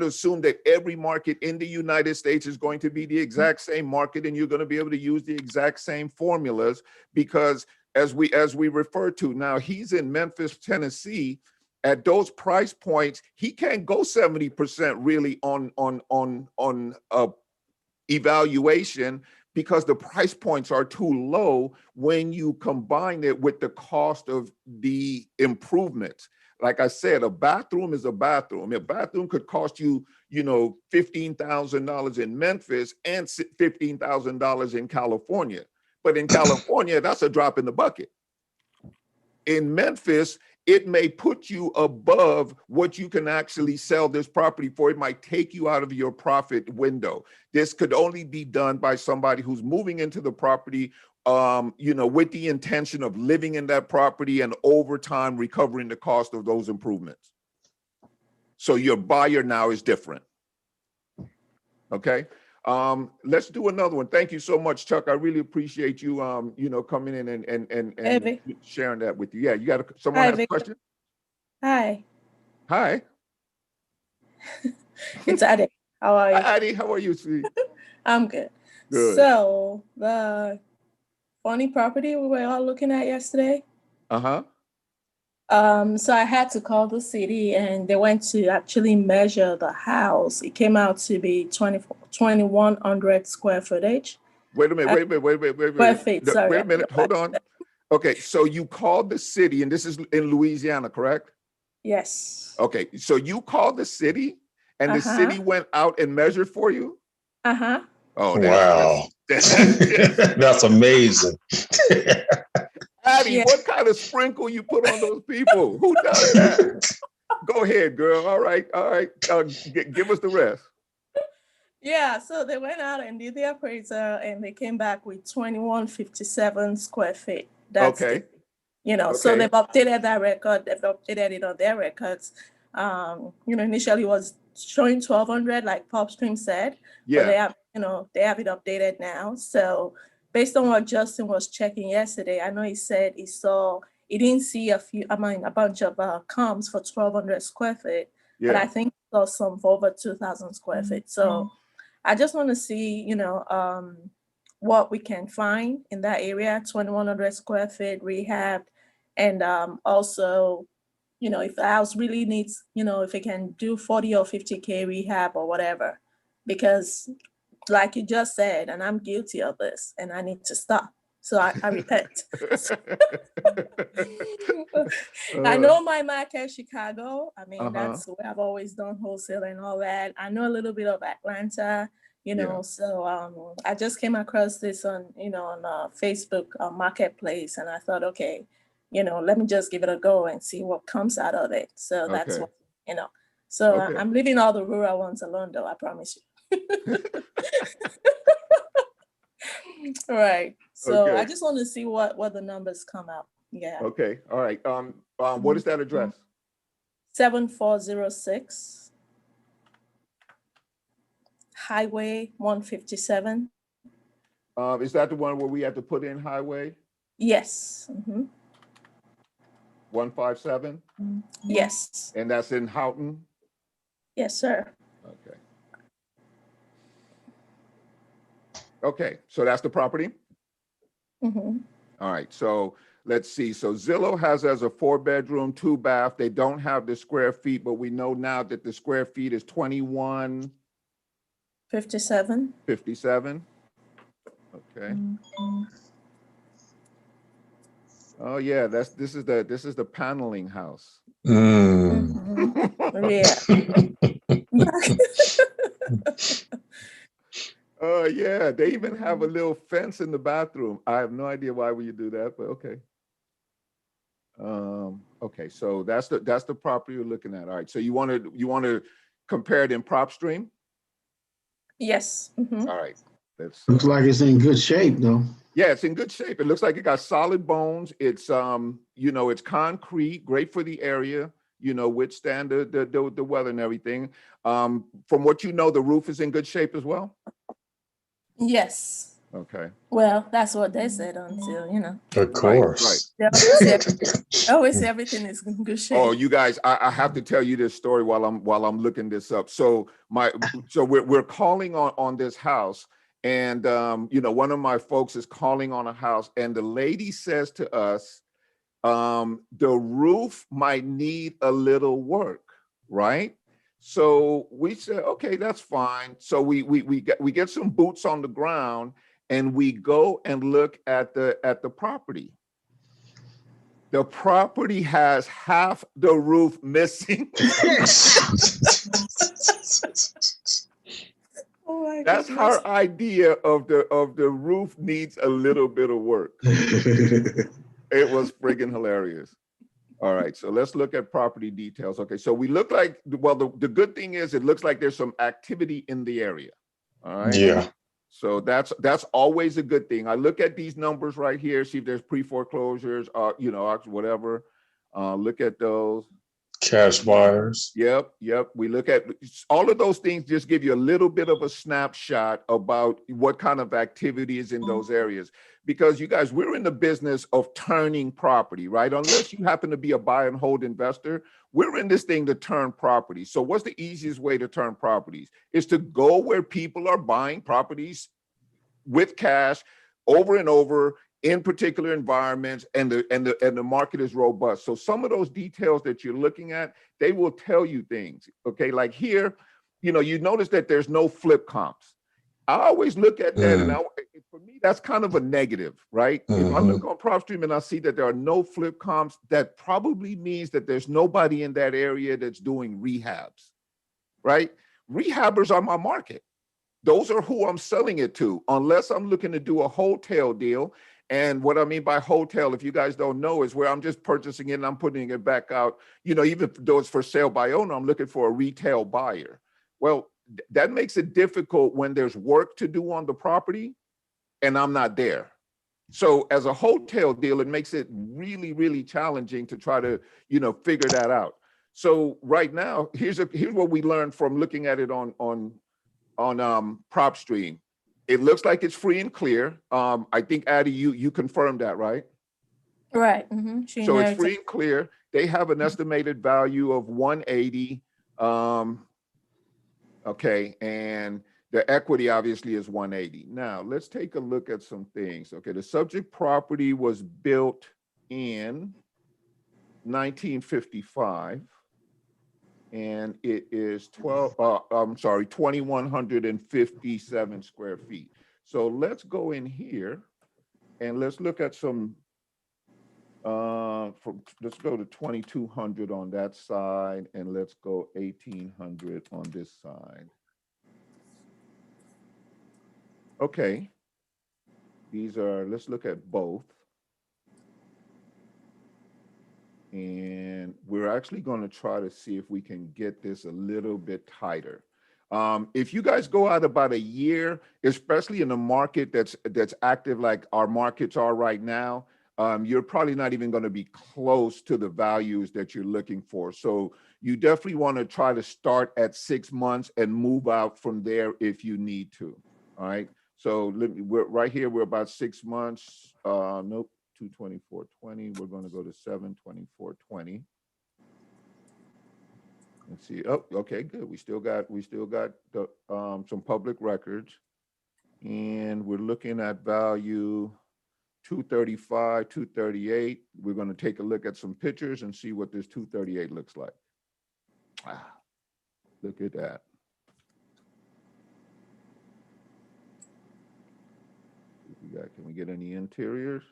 assume that every market in the United States is going to be the exact same market and you're going to be able to use the exact same formulas, because as we refer to now, he's in Memphis, Tennessee. At those price points, he can't go 70% really on evaluation, because the price points are too low when you combine it with the cost of the improvements. Like I said, a bathroom is a bathroom. A bathroom could cost you, $15,000 in Memphis and $15,000 in California. But in California, that's a drop in the bucket. in Memphis, it may put you above what you can actually sell this property for. It might take you out of your profit window. This could only be done by somebody who's moving into the property, with the intention of living in that property and over time recovering the cost of those improvements. So your buyer now is different. Okay. Let's do another one. Thank you so much, Chuck. I really appreciate you, coming in and sharing that with you. Yeah, you got someone has a question? Hi. Hi. It's Adi. How are you? Hi, Adi, how are you, sweetie? I'm good. Good. So the funny property we were all looking at yesterday. Uh-huh. So I had to call the city and they went to actually measure the house. It came out to be 2,100 square footage. Wait a minute, Square feet, sorry. Wait a minute, hold on. Okay, so you called the city, and this is in Louisiana, correct? Yes. Okay, so you called the city, and the city went out and measured for you? Uh-huh. Oh, wow. That's amazing. Addie, what kind of sprinkle you put on those people? Who does that? Go ahead, girl. All right. Give us the rest. Yeah, so they went out and did the appraisal and they came back with 2,157 square feet. That's okay. So they've updated that record. They've updated it on their records. Initially it was showing 1,200, like PopStream said. Yeah. But they have it updated now. So based on what Justin was checking yesterday, I know he said he didn't see a bunch of comps for 1,200 square feet, but I think he saw some for over 2,000 square feet. So I just want to see, what we can find in that area, 2,100 square feet rehab, and also, if the house really needs, if it can do 40 or 50K rehab or whatever, because like you just said, and I'm guilty of this, and I need to stop. So I repent. I know my market, Chicago. I mean, that's where I've always done wholesale and all that. I know a little bit of Atlanta, so I just came across this on Facebook Marketplace, and I thought, okay, let me just give it a go and see what comes out of it. So that's what, so I'm leaving all the rural ones alone, though, I promise you. Right. So I just want to see what the numbers come out. Yeah. Okay. All right. What is that address? 7406 Highway 157. Is that the one where we have to put in highway? Yes. 157? Yes. And that's in Houghton? Yes, sir. Okay. Okay, so that's the property? All right, so let's see. So Zillow has as a 4-bedroom, 2-bath. They don't have the square feet, but we know now that the square feet is 2,157. 57. Okay. Oh yeah, this is the paneling house. Yeah. Oh yeah, they even have a little fence in the bathroom. I have no idea why would you do that, but okay. Okay, so that's the property you're looking at. All right, so you want to compare it in PropStream? Yes. All right. Looks like it's in good shape, though. Yeah, it's in good shape. It looks like it got solid bones. It's it's concrete, great for the area. Withstand the weather and everything. From what you know, the roof is in good shape as well. Yes. Okay. Well, that's what they said until, Of course. Right. They always say everything is in good shape. Oh, you guys, I have to tell you this story while I'm looking this up. So we're calling on this house, and one of my folks is calling on a house, and the lady says to us, the roof might need a little work, right? So we said, okay, that's fine. So we get some boots on the ground and we go and look at the property. The property has half the roof missing. Oh, that's goodness. her idea of the roof needs a little bit of work. It was friggin' hilarious. All right, so let's look at property details. Okay, so we look like, well, the good thing is it looks like there's some activity in the area. All right. Yeah. So that's always a good thing. I look at these numbers right here, see if there's pre-foreclosures, you know, whatever. Look at those. Cash buyers. Yep. We look at all of those things, just give you a little bit of a snapshot about what kind of activity is in those areas. Because you guys, we're in the business of turning property, right? Unless you happen to be a buy and hold investor, we're in this thing to turn property. So what's the easiest way to turn properties? Is to go where people are buying properties with cash over and over in particular environments, and the market is robust. So some of those details that you're looking at, they will tell you things. Okay, like here, you know, you notice that there's no flip comps. I always look at that, and for me, that's kind of a negative, right? If I look on PropStream and I see that there are no flip comps, that probably means that there's nobody in that area that's doing rehabs, right? Rehabbers are my market. Those are who I'm selling it to, unless I'm looking to do a hotel deal. And what I mean by hotel, if you guys don't know, is where I'm just purchasing it and I'm putting it back out. You know, even though it's for sale by owner, I'm looking for a retail buyer. Well, that makes it difficult when there's work to do on the property and I'm not there. So as a hotel deal, it makes it really, really challenging to try to, you know, figure that out. So right now, here's what we learned from looking at it on PropStream. It looks like it's free and clear. I think Addie, you confirmed that, right? Right. So it's free and clear. They have an estimated value of 180. Okay, and the equity obviously is 180. Now let's take a look at some things. Okay, the subject property was built in 1955. And it is 2,157 square feet. So let's go in here and let's look at some, let's go to 2,200 on that side and let's go 1,800 on this side. Okay, these are, let's look at both. And we're actually going to try to see if we can get this a little bit tighter. If you guys go out about a year, especially in a market that's active like our markets are right now, you're probably not even going to be close to the values that you're looking for. So you definitely want to try to start at 6 months and move out from there if you need to. All right. So we're right here. We're about 6 months. Nope. 224.20. We're going to go to 724.20. Let's see. Oh, okay, good. We still got the some public records, and we're looking at value 235, 238. We're going to take a look at some pictures and see what this 238 looks like. Ah, look at that. Can we get any interiors?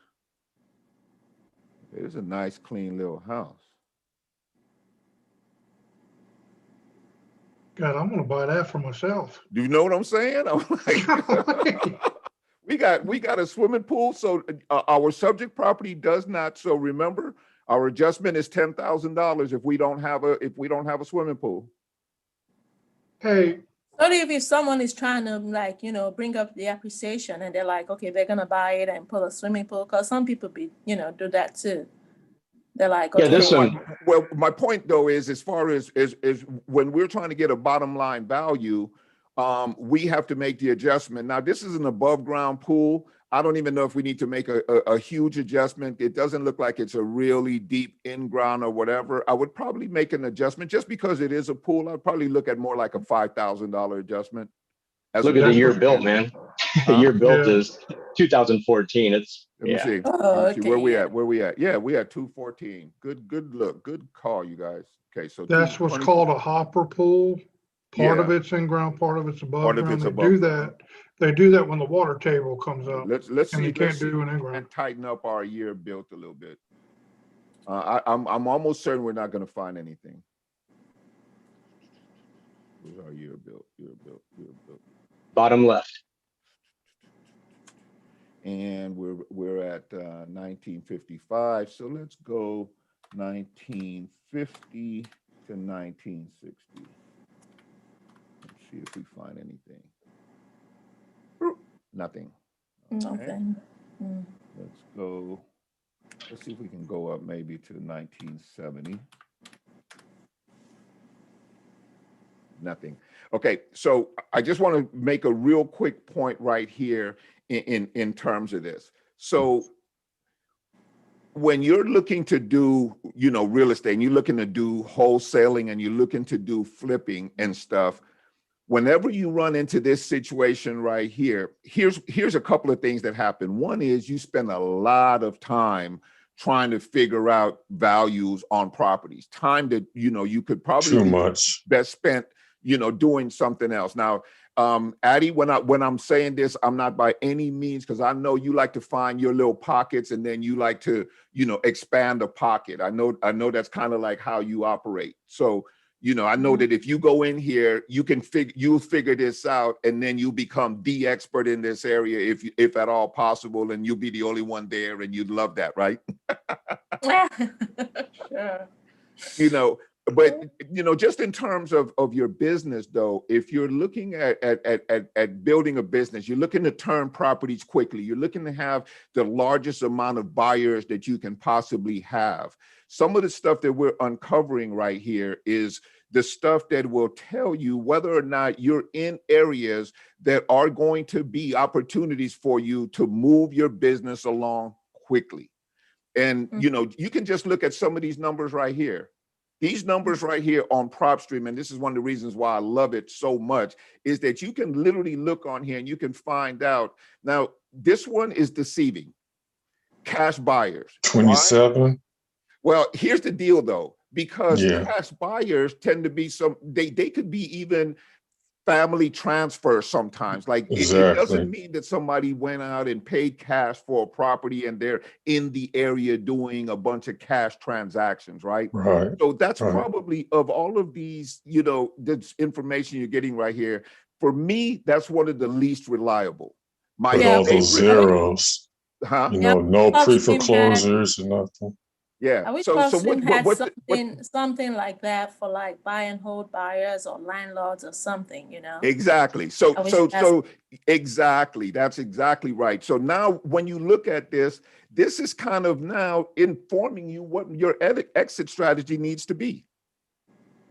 It's a nice, clean little house. God, I'm gonna buy that for myself. Do you know what I'm saying? I'm like, we got a swimming pool. So our subject property does not. So remember, our adjustment is $10,000 if we don't have a swimming pool. Hey. So if someone is trying to, like, you know, bring up the appreciation and they're like, okay, they're gonna buy it and put a swimming pool, because some people do that too. They're like, okay. Yeah, well, my point though is, as far as when we're trying to get a bottom line value, we have to make the adjustment. Now, this is an above ground pool. I don't even know if we need to make a huge adjustment. It doesn't look like it's a really deep in ground or whatever. I would probably make an adjustment just because it is a pool. I'd probably look at more like a $5,000 adjustment. Look at the year built, man. The year built is 2014. It's Let me see. Okay, where we at? Where we at? Yeah, we at 214. Good look. Good call, you guys. Okay, so that's what's called a hopper pool. Part of it's in ground, part of it's above ground. They do that when the water table comes up. Let's see. And you can't do an in ground. And tighten up our year built a little bit. I'm almost certain we're not going to find anything. Where's our year built? Year built. Bottom left. and we're at 1955. So let's go 1950 to 1960. Let's see if we find anything. Nothing. Okay. Nothing. Mm. Let's go. Let's see if we can go up maybe to 1970. Nothing. Okay, so I just want to make a real quick point right here in terms of this. So when you're looking to do, real estate, and you're looking to do wholesaling and you're looking to do flipping and stuff, whenever you run into this situation right here, here's a couple of things that happen. One is you spend a lot of time trying to figure out values on properties, time that, you could probably Too much. best spent, doing something else. Now, Addie, when I'm saying this, I'm not by any means, because I know you like to find your little pockets and then you like to, expand the pocket. I know that's kind of like how you operate. So, I know that if you go in here, you'll figure this out, and then you become the expert in this area, if at all possible, and you'll be the only one there, and you'd love that, right? Sure. But just in terms of your business, though, if you're looking at building a business, you're looking to turn properties quickly, you're looking to have the largest amount of buyers that you can possibly have. Some of the stuff that we're uncovering right here is the stuff that will tell you whether or not you're in areas that are going to be opportunities for you to move your business along quickly. And, you can just look at some of these numbers right here. These numbers right here on PropStream, and this is one of the reasons why I love it so much, is that you can literally look on here and you can find out. Now, this one is deceiving. Cash buyers. 27. Why? Well, here's the deal, though, because cash buyers tend to be they could be even family transfers sometimes. Like it doesn't mean that somebody went out and paid cash for a property and they're in the area doing a bunch of cash transactions, right? Right. So that's probably, of all of these, this information you're getting right here, for me, that's one of the least reliable. With all those zeros, no pre-foreclosures or nothing. Yeah. I wish So PropStream had what something like that for like buy and hold buyers or landlords or something, Exactly. So exactly. That's exactly right. So now when you look at this is kind of now informing you what your exit strategy needs to be.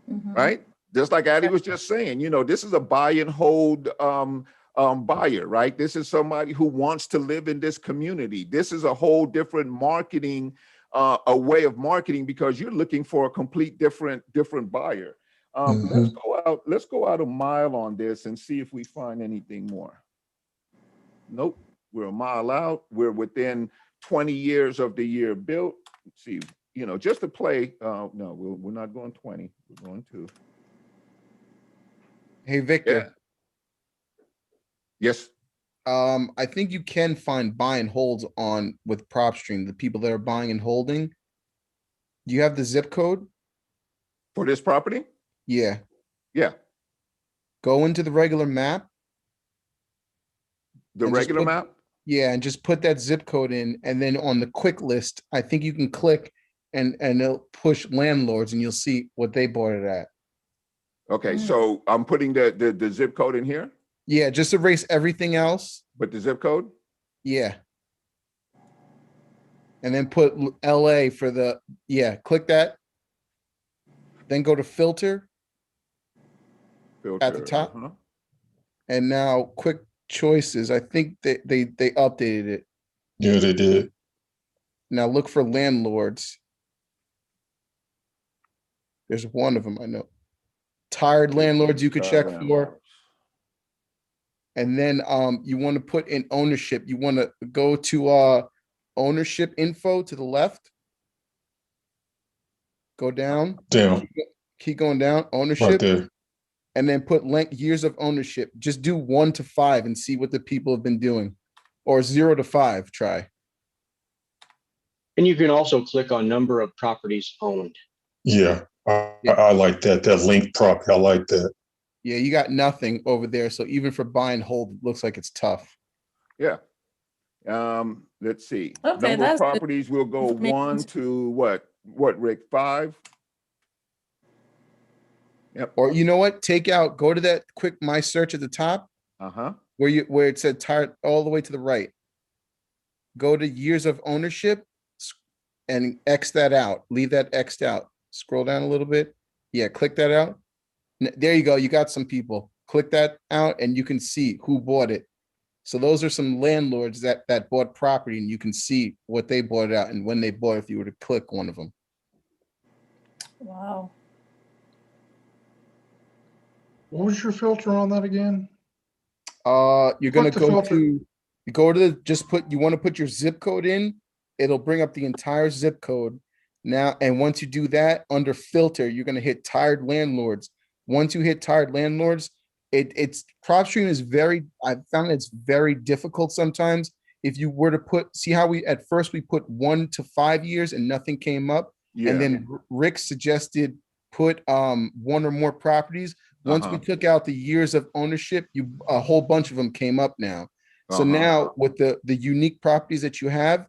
Right? Just like Addie was just saying, this is a buy and hold buyer, right? This is somebody who wants to live in this community. This is a whole different marketing, a way of marketing, because you're looking for a complete different buyer. Let's go out a mile on this and see if we find anything more. Nope, we're a mile out. We're within 20 years of the year built. Let's see, just to play. No, we're not going 20. We're going 2. Hey, Victor. Yeah. Yes. I think you can find buy and holds with PropStream, the people that are buying and holding. Do you have the zip code for this property? Yeah. Yeah. Go into the regular map. The regular map? Yeah, and just put that zip code in, and then on the quick list, I think you can click and it'll push landlords, and you'll see what they bought it at. Okay, so I'm putting the zip code in here? Yeah, just erase everything else. But the zip code? Yeah. And then put LA for click that. Then go to filter at the top. And now quick choices. I think they updated it. Yeah, they did. Now look for landlords. There's one of them I know. Tired landlords you could check for. And then you want to put in ownership. You want to go to ownership info to the left. Go down. Down. Keep going down. Ownership. Right there. And then put years of ownership. Just do 1 to 5 and see what the people have been doing. Or 0 to 5, try. And you can also click on number of properties owned. Yeah, I like that. That link property, I like that. Yeah, you got nothing over there. So even for buy and hold, it looks like it's tough. Yeah. Let's see. Okay, Number of that's good properties will go information. 1 to what, Rick, 5? Yep. Or you know what? Go to that quick my search at the top where it said tired all the way to the right. Go to years of ownership and X that out. Leave that X'd out. Scroll down a little bit. Yeah, click that out. There you go. You got some people. Click that out and you can see who bought it. So those are some landlords that bought property, and you can see what they bought it out and when they bought it if you were to click one of them. Wow. What was your filter on that again? You're gonna What's the go filter? to you want to put your zip code in. It'll bring up the entire zip code now. And once you do that, under filter, you're gonna hit tired landlords. Once you hit tired landlords, it's PropStream is I found it's very difficult sometimes. If you were to see how at first we put 1 to 5 years and nothing came up. Yeah. And then Rick suggested put 1 or more properties. Once we took out the years of ownership, a whole bunch of them came up now. So now with the unique properties that you have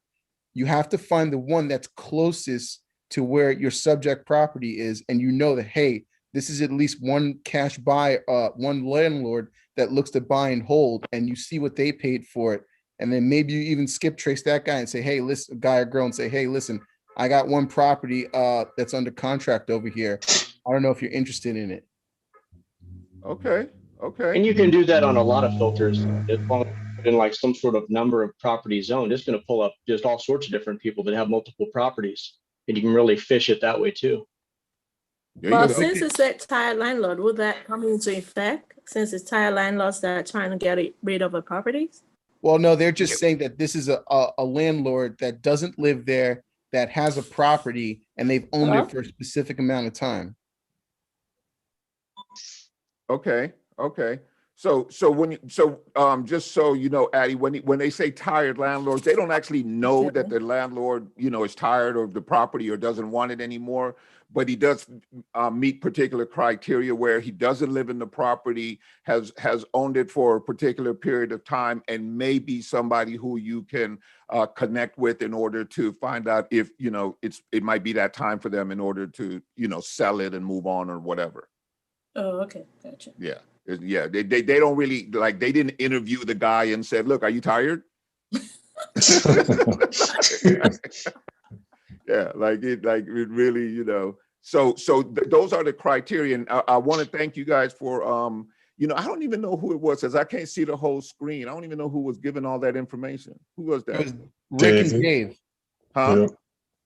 to find the one that's closest to where your subject property is. And you know that, hey, this is at least one cash buy, one landlord that looks to buy and hold, and you see what they paid for it. And then maybe you even skip trace that guy and say, hey, listen, guy or girl, and say, hey, listen, I got one property that's under contract over here. I don't know if you're interested in it. Okay. And you can do that on a lot of filters. As long as you put in like some sort of number of properties owned, it's going to pull up just all sorts of different people that have multiple properties. And you can really fish it that way too. Well, since it's a tired landlord, would that come into effect since it's tired landlords that are trying to get rid of a properties? Well, no, they're just saying that this is a landlord that doesn't live there, that has a property, and they've owned it for a specific amount of time. Okay. So just so you know, Addie, when they say tired landlords, they don't actually know that the landlord, is tired of the property or doesn't want it anymore. But he does meet particular criteria where he doesn't live in the property, has owned it for a particular period of time, and may be somebody who you can connect with in order to find out if it might be that time for them in order to sell it and move on or whatever. Oh, okay, gotcha. Yeah. Yeah, they don't really they didn't interview the guy and said, look, are you tired? Yeah, it really, so those are the criteria. And I want to thank you guys for I don't even know who it was, because I can't see the whole screen. I don't even know who was giving all that information. Who was that? It was Rick and Dave. Huh? Yeah.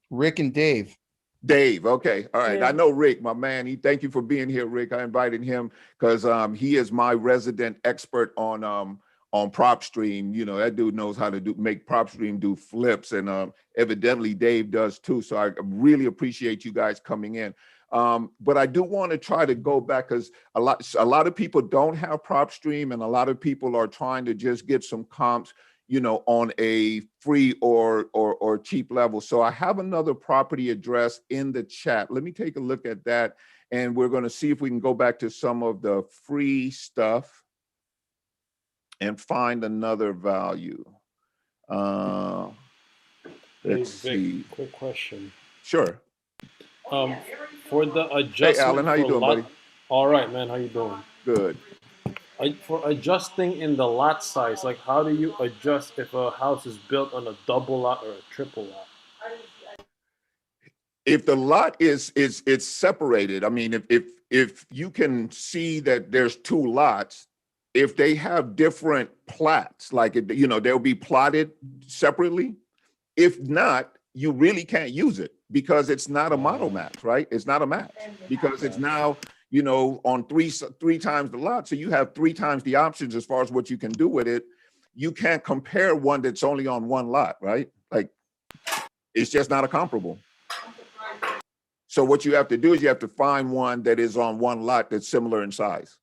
Rick and Dave. Dave, okay, all right. Yeah. I know Rick, my man. Thank you for being here, Rick. I invited him because he is my resident expert on PropStream. That dude knows how to make PropStream do flips, and evidently Dave does too. So I really appreciate you guys coming in. But I do want to try to go back, because a lot of people don't have PropStream, and a lot of people are trying to just get some comps, on a free or cheap level. So I have another property address in the chat. Let me take a look at that, and we're going to see if we can go back to some of the free stuff and find another value. Let's see. Quick question. Sure. For the adjustment. Hey, Alan, how you doing, buddy? All right, man. How you doing? Good. For adjusting in the lot size, how do you adjust if a house is built on a double lot or a triple lot? If the lot is separated, I mean, if you can see that there's 2 lots, if they have different plats, they'll be plotted separately. If not, you really can't use it, because it's not a model match, right? It's not a match, because it's now on three times the lot. So you have 3 times the options as far as what you can do with it. You can't compare one that's only on 1 lot, right? It's just not a comparable. So what you have to do is you have to find one that is on 1 lot that's similar in size.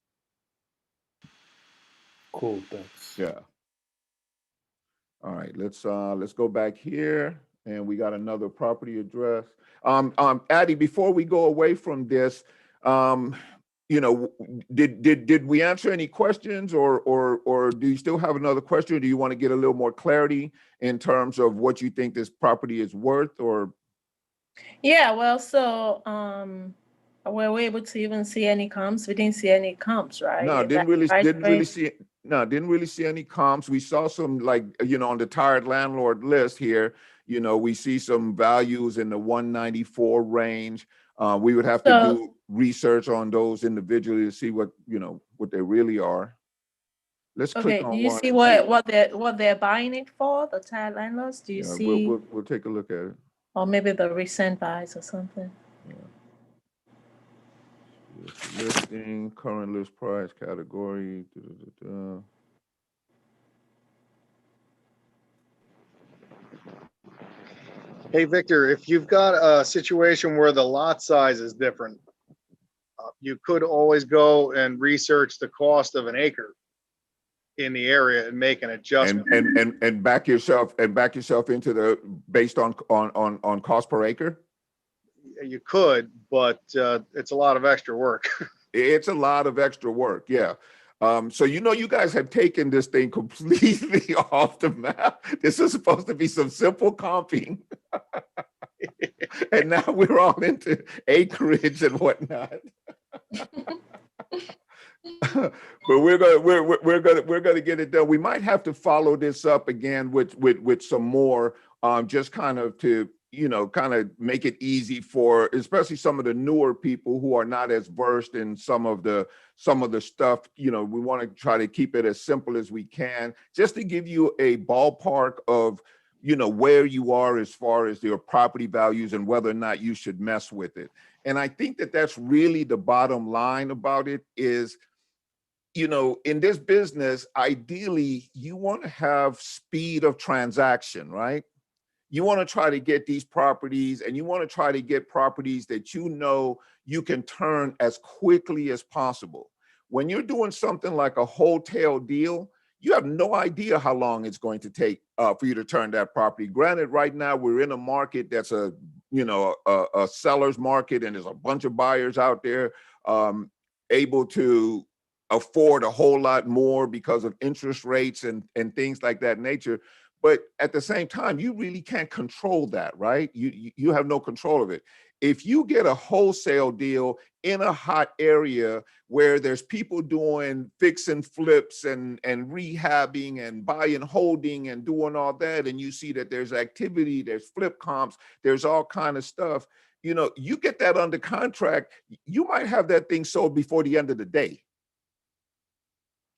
Cool, thanks. Yeah. All right, let's go back here, and we got another property address. Addie, before we go away from this, you know, did we answer any questions, or do you still have another question? Or do you want to get a little more clarity in terms of what you think this property is worth? Or Yeah, well, so were we able to even see any comps? We didn't see any comps, right? no, Is that didn't really right? see didn't really see any comps. We saw some, like, you know, on the tired landlord list here, you know, we see some values in the 194 range. We would have to So, do research on those individually to see what, you know, what they really are. Let's click okay, do on you one see and see. what they're buying it for, the tire landlords? Do you Yeah, see, we'll take a look at it. or maybe the recent buys or something? Yes, listing, current list price category. Hey, Victor, if you've got a situation where the lot size is different, you could always go and research the cost of an acre in the area and make an adjustment. And back yourself into the based on cost per acre. You could, but it's a lot of extra work. It's a lot of extra work, yeah. So, you know, you guys have taken this thing completely off the map. This is supposed to be some simple comping. And now we're all into acreage and whatnot. But we're gonna get it done. We might have to follow this up again with some more, just kind of to, you know, kind of make it easy for especially some of the newer people who are not as versed in some of the stuff. You know, we want to try to keep it as simple as we can, just to give you a ballpark of, you know, where you are as far as your property values and whether or not you should mess with it. And I think that that's really the bottom line about it is, you know, in this business, ideally, you want to have speed of transaction, right? You want to try to get these properties, and you want to try to get properties that you know you can turn as quickly as possible. When you're doing something like a hotel deal, you have no idea how long it's going to take for you to turn that property. Granted, right now we're in a market that's a seller's market, and there's a bunch of buyers out there able to afford a whole lot more because of interest rates and things like that nature. But at the same time, you really can't control that, right? You have no control of it. If you get a wholesale deal in a hot area where there's people doing fix and flips and rehabbing and buy and holding and doing all that, and you see that there's activity, there's flip comps, there's all kind of stuff, you know, you get that under contract, you might have that thing sold before the end of the day.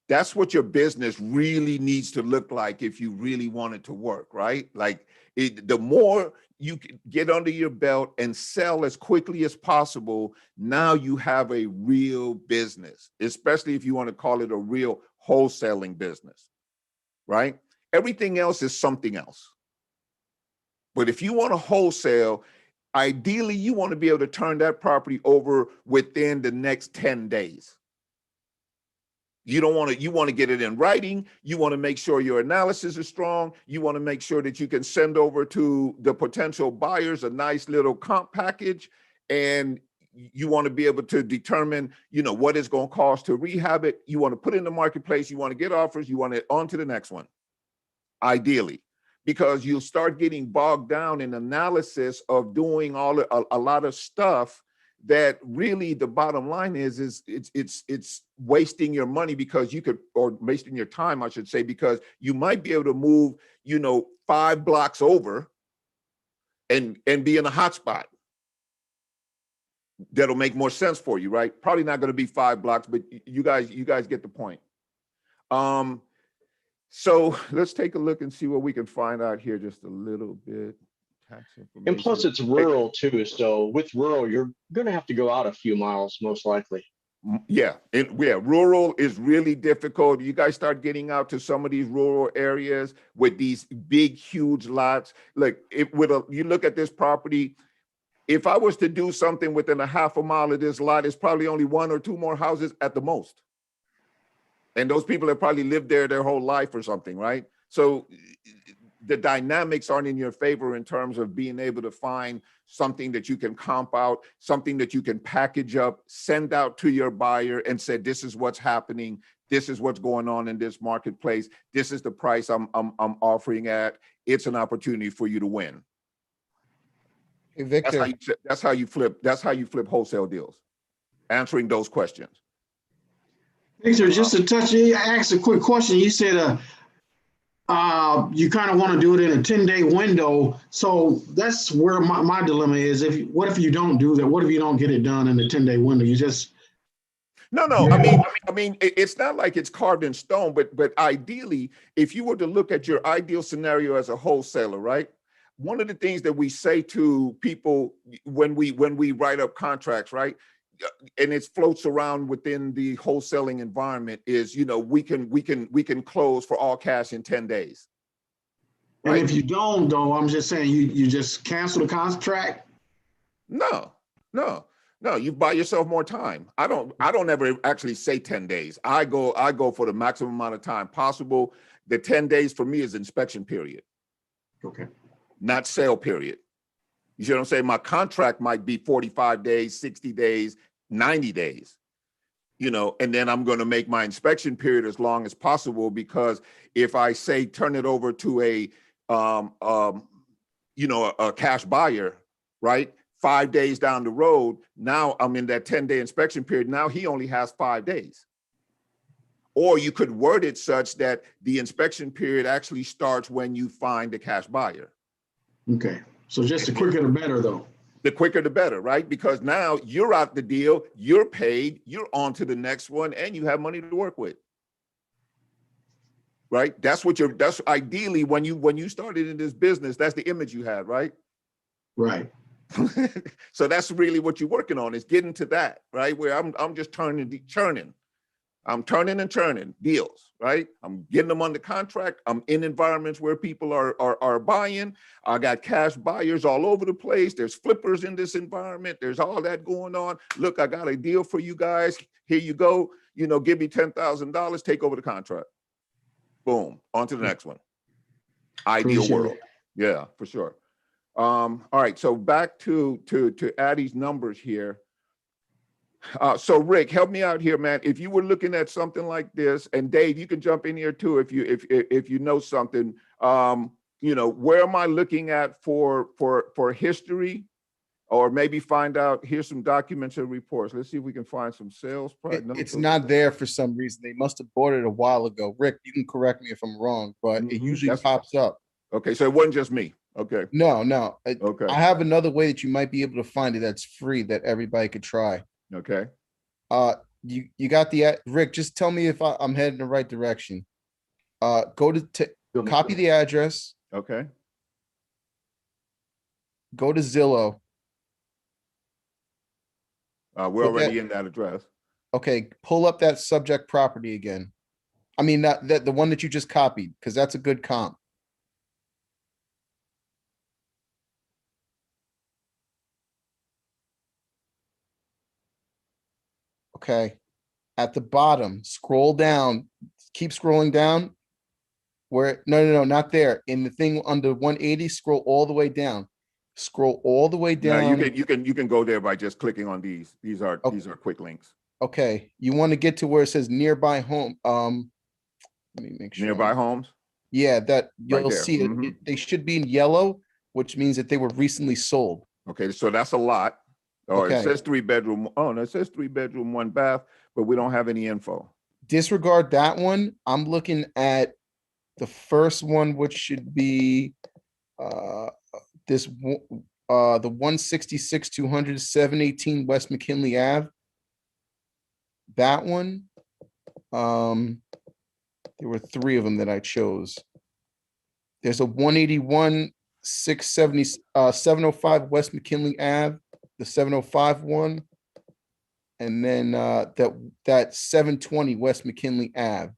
That's what your business really needs to look like if you really want it to work, right? Like the more you can get under your belt and sell as quickly as possible, now you have a real business, especially if you want to call it a real wholesaling business, right? Everything else is something else. But if you want to wholesale, ideally, you want to be able to turn that property over within the next 10 days. You want to get it in writing. You want to make sure your analysis is strong. You want to make sure that you can send over to the potential buyers a nice little comp package. And you want to be able to determine, you know, what it's going to cost to rehab it. You want to put it in the marketplace. You want to get offers. You want it on to the next one, ideally, because you'll start getting bogged down in analysis of doing a lot of stuff that really the bottom line is it's wasting your money, because you could, or wasting your time, I should say, because you might be able to move, you know, 5 blocks over and be in a hot spot. That'll make more sense for you, right? Probably not going to be 5 blocks, but you guys get the point. So let's take a look and see what we can find out here just a little bit. Tax information. And plus it's rural too. So with rural, you're going to have to go out a few miles, most likely. Yeah. Rural is really difficult. You guys start getting out to some of these rural areas with these big, huge lots. Like you look at this property, if I was to do something within a half a mile of this lot, it's probably only 1 or 2 more houses at the most. And those people have probably lived there their whole life or something, right? So the dynamics aren't in your favor in terms of being able to find something that you can comp out, something that you can package up, send out to your buyer and say, this is what's happening. This is what's going on in this marketplace. This is the price I'm offering at. It's an opportunity for you to win. Hey, Victor. That's how you flip wholesale deals. Answering those questions. Victor, just to touch, ask a quick question. You said you kind of want to do it in a 10-day window. So that's where my dilemma is. What if you don't do that? What if you don't get it done in a 10-day window? You just No. I mean, it's not like it's carved in stone, but ideally, if you were to look at your ideal scenario as a wholesaler, right? One of the things that we say to people when we write up contracts, right? And it floats around within the wholesaling environment is, we can close for all cash in 10 days. Right? And if you don't, though, I'm just saying you just cancel the contract. No, you buy yourself more time. I don't ever actually say 10 days. I go for the maximum amount of time possible. The 10 days for me is inspection period. Okay. Not sale period. You see what I'm saying? My contract might be 45 days, 60 days, 90 days, and then I'm going to make my inspection period as long as possible, because if I say turn it over to a cash buyer, right? 5 days down the road, now I'm in that 10-day inspection period. Now he only has 5 days. Or you could word it such that the inspection period actually starts when you find the cash buyer. Okay. So just the quicker the better, though. The quicker the better, right? Because now you're out the deal, you're paid, you're on to the next one, and you have money to work with. Right? That's ideally when you started in this business, that's the image you had, right? Right. So that's really what you're working on, is getting to that, right? Where I'm just churning. I'm turning and churning deals, right? I'm getting them under contract. I'm in environments where people are buying. I got cash buyers all over the place. There's flippers in this environment. There's all that going on. Look, I got a deal for you guys. Here you go. Give me $10,000, take over the contract. Boom, on to the next one. Ideal world. Yeah, for sure. All right, so back to Addie's numbers here. So Rick, help me out here, man. If you were looking at something like this, and Dave, you can jump in here too if you know something. Where am I looking at for history, or maybe find out? Here's some documents and reports. Let's see if we can find some sales price. It's not there for some reason. They must have bought it a while ago. Rick, you can correct me if I'm wrong, but it usually pops up. Okay, so it wasn't just me. Okay. No. Okay. I have another way that you might be able to find it that's free that everybody could try. Okay. You got the Rick, just tell me if I'm heading the right direction. Go to copy the address. Okay. Go to Zillow. We're already in that address. Okay, pull up that subject property again. I mean, that the one that you just copied, because that's a good comp. Okay, at the bottom, scroll down, keep scrolling down. Where, no, not there. In the thing under 180, scroll all the way down. Scroll all the way down. No, you can go there by just clicking on these. These are quick links. Okay, you want to get to where it says nearby home. Let me make sure. Nearby homes. Yeah, that you'll right see it. They should be in yellow, which means that they were recently sold. Okay, so that's a lot. Oh, Okay. It says 3-bedroom. Oh, no, it says 3-bedroom, 1 bath, but we don't have any info. Disregard that one. I'm looking at the first one, which should be the 166 200 718 West McKinley Ave. That one. There were 3 of them that I chose. There's a 181 670 705 West McKinley Ave, the 705 one, and then that 720 West McKinley Ave.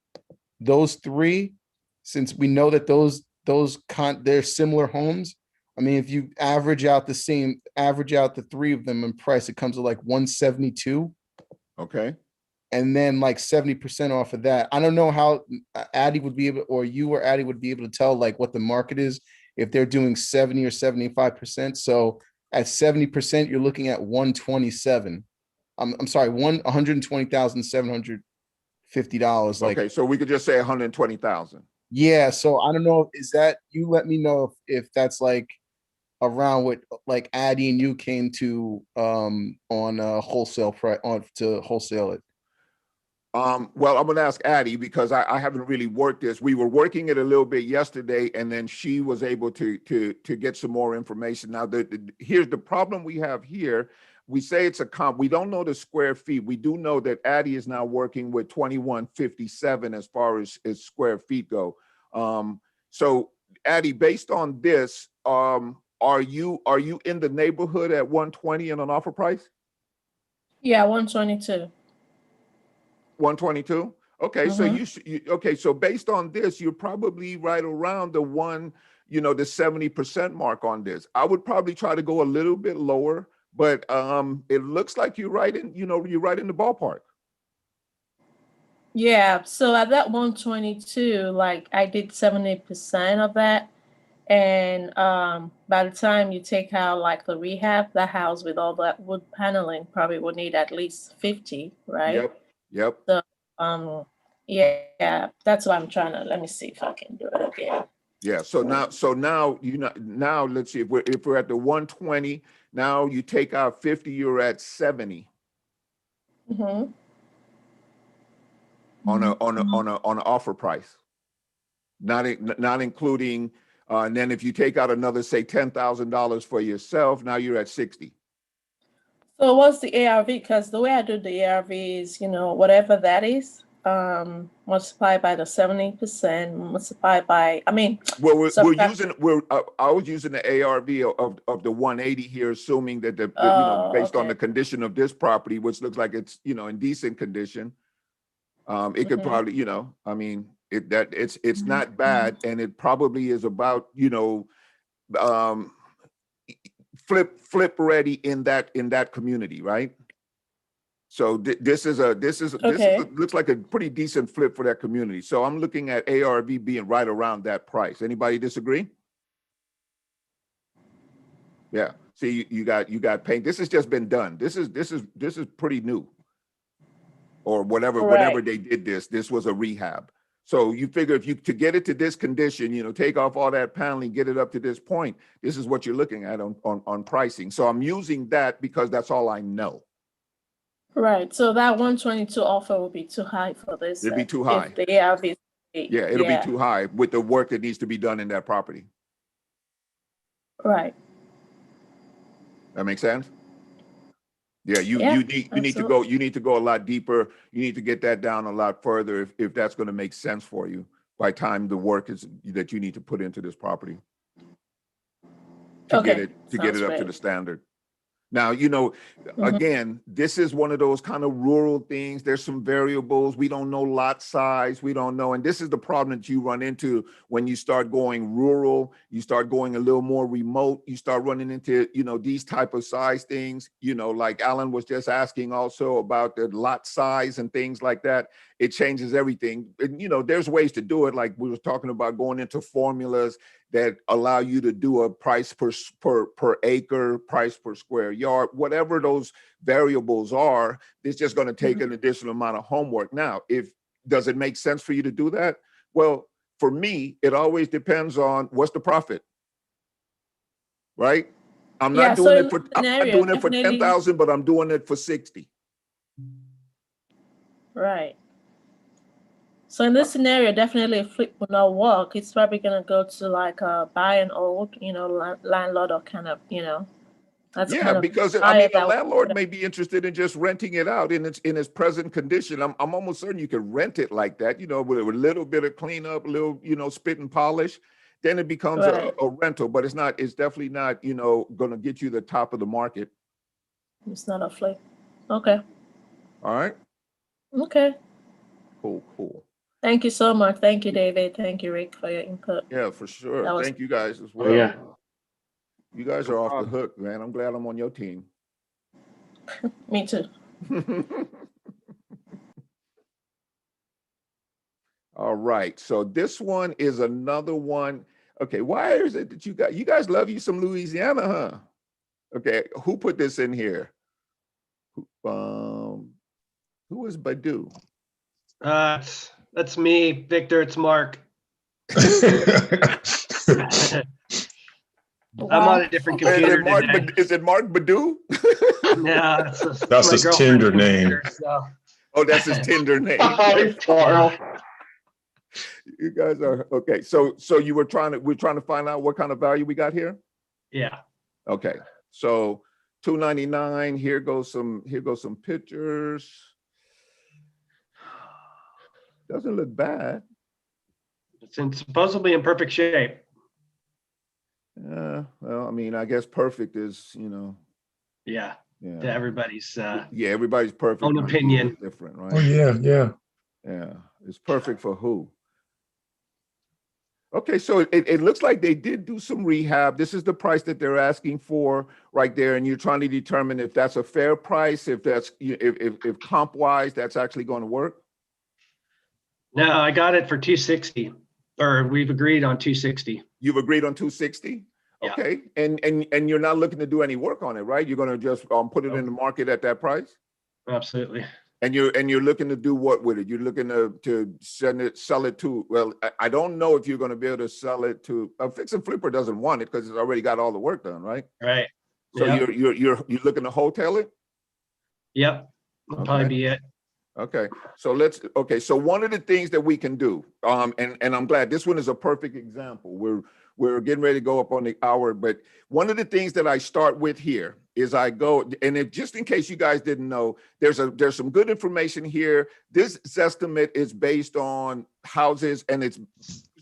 Those 3, since we know that they're similar homes. I mean, if you average out the 3 of them in price, it comes to like 172. Okay. and then like 70% off of that. I don't know how Addie would be able, or you or Addie would be able to tell like what the market is if they're doing 70 or 75%. So at 70%, you're looking at 127. I'm sorry, $120,750. Like, Okay, so we could just say 120,000. yeah. So I don't know. Is that, you let me know if that's like around what like Addie and you came to on wholesale price on to wholesale it. Well, I'm gonna ask Addie because I haven't really worked this. We were working it a little bit yesterday, and then she was able to get some more information. Now, here's the problem we have here. We say it's a comp. We don't know the square feet. We do know that Addie is now working with 2157 as far as square feet go. So Addie, based on this, are you in the neighborhood at 120 and an offer price? Yeah, 122. 122. Okay, so you okay. So based on this, you're probably right around the the 70% mark on this. I would probably try to go a little bit lower, but it looks like you're right in you're right in the ballpark. Yeah, so at that 122, like I did 70% of that. And by the time you take out like the rehab, the house with all that wood paneling probably would need at least 50, right? Yep. So yeah, that's what I'm trying to, let me see if I can do it again. Yeah. So now now let's see if we're at the 120. Now you take out 50, you're at 70 on an offer price, not including. And then if you take out another, say, $10,000 for yourself, now you're at 60. So what's the ARV? Because the way I do the ARV is, whatever that is, multiplied by the 70%, multiplied by, Well, I was using the ARV of the 180 here, assuming that based on the condition of this property, which looks like it's in decent condition. It could probably, it's not bad, and it probably is about flip ready in that community, right? So this looks like a pretty decent flip for that community. So I'm looking at ARV being right around that price. Anybody disagree? Yeah. See, you got paint. This has just been done. This is pretty new. Or whenever they did this was a rehab. So you figure if you to get it to this condition, take off all that paneling, get it up to this point, this is what you're looking at on pricing. So I'm using that because that's all I know. Right. So that 122 offer will be too high for this. It'd be too high. If the ARV is yeah, it'll be too high with the work that needs to be done in that property. Right. That makes sense? Yeah, you need to go a lot deeper. You need to get that down a lot further if that's going to make sense for you by time the work is that you need to put into this property to get it up to the standard. Now, again, this is one of those kind of rural things. There's some variables. We don't know lot size. We don't know. And this is the problem that you run into when you start going rural, you start going a little more remote, you start running into, these type of size things, like Alan was just asking also about the lot size and things like that. It changes everything. And, there's ways to do it. Like we were talking about going into formulas that allow you to do a price per acre, price per square yard, whatever those variables are. It's just going to take an additional amount of homework. Now, does it make sense for you to do that? Well, for me, it always depends on what's the profit, right? I'm not doing it for 10,000, but I'm doing it for 60. Right. So in this scenario, definitely a flip will not work. It's probably going to go to like a buy and hold, landlord or kind of, that's kind of because the landlord may be interested in just renting it out in its present condition. I'm almost certain you could rent it like that, with a little bit of cleanup, a little, spit and polish. Then it becomes a rental, but it's definitely not, going to get you the top of the market. It's not a flip. Okay. All right. Okay. Cool. Thank you so much. Thank you, David. Thank you, Rick, for your input. Yeah, for sure. Thank you guys as well. Yeah. You guys are off the hook, man. I'm glad I'm on your team. Me too. All right, so this one is another one. Okay, why is it that you guys love you some Louisiana, huh? Okay, who put this in here? Who is Badu? That's me, Victor. It's Mark. I'm on a different computer today. Is it Mark Badu? No, that's his Tinder name. So. Oh, that's his Tinder name. You guys are okay. So we're trying to find out what kind of value we got here. Yeah. Okay. So 299. Here goes some pictures. Doesn't look bad. It's supposedly in perfect shape. Well, I mean, I guess perfect is, Yeah. To everybody's everybody's perfect own opinion. different, right? Oh yeah. Yeah. It's perfect for who? Okay, so it looks like they did do some rehab. This is the price that they're asking for right there, and you're trying to determine if that's a fair price, if that's if comp wise that's actually going to work. No, I got it for 260, or we've agreed on 260. You've agreed on 260. Yeah. Okay, and you're not looking to do any work on it, right? You're going to just put it in the market at that price. Absolutely. And you're looking to do what with it? You're looking to sell it to. Well, I don't know if you're going to be able to sell it to a fix and flipper. Doesn't want it because it's already got all the work done, right? Right. So you're looking to wholesale it. Yep. That'll probably be it. Okay, so one of the things that we can do, and I'm glad this one is a perfect example. We're getting ready to go up on the hour, but one of the things that I start with here is I go, and if just in case you guys didn't know, there's some good information here. This estimate is based on houses, and it's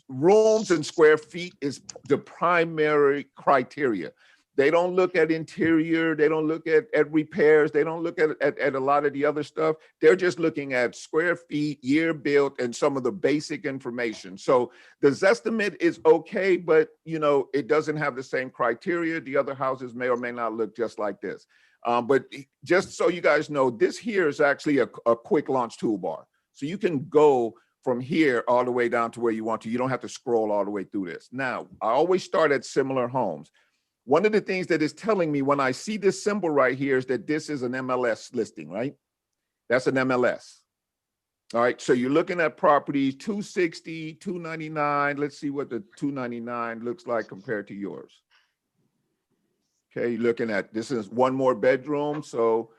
rooms and square feet is the primary criteria. They don't look at interior. They don't look at repairs. They don't look at a lot of the other stuff. They're just looking at square feet, year built, and some of the basic information. So the Zestimate is okay, but it doesn't have the same criteria. The other houses may or may not look just like this. But just so you guys know, this here is actually a quick launch toolbar. So you can go from here all the way down to where you want to. You don't have to scroll all the way through this. Now, I always start at similar homes. One of the things that is telling me when I see this symbol right here is that this is an MLS listing, right? That's an MLS. All right, so you're looking at properties 260, 299. Let's see what the 299 looks like compared to yours. Okay, you're looking at, this is one more bedroom. So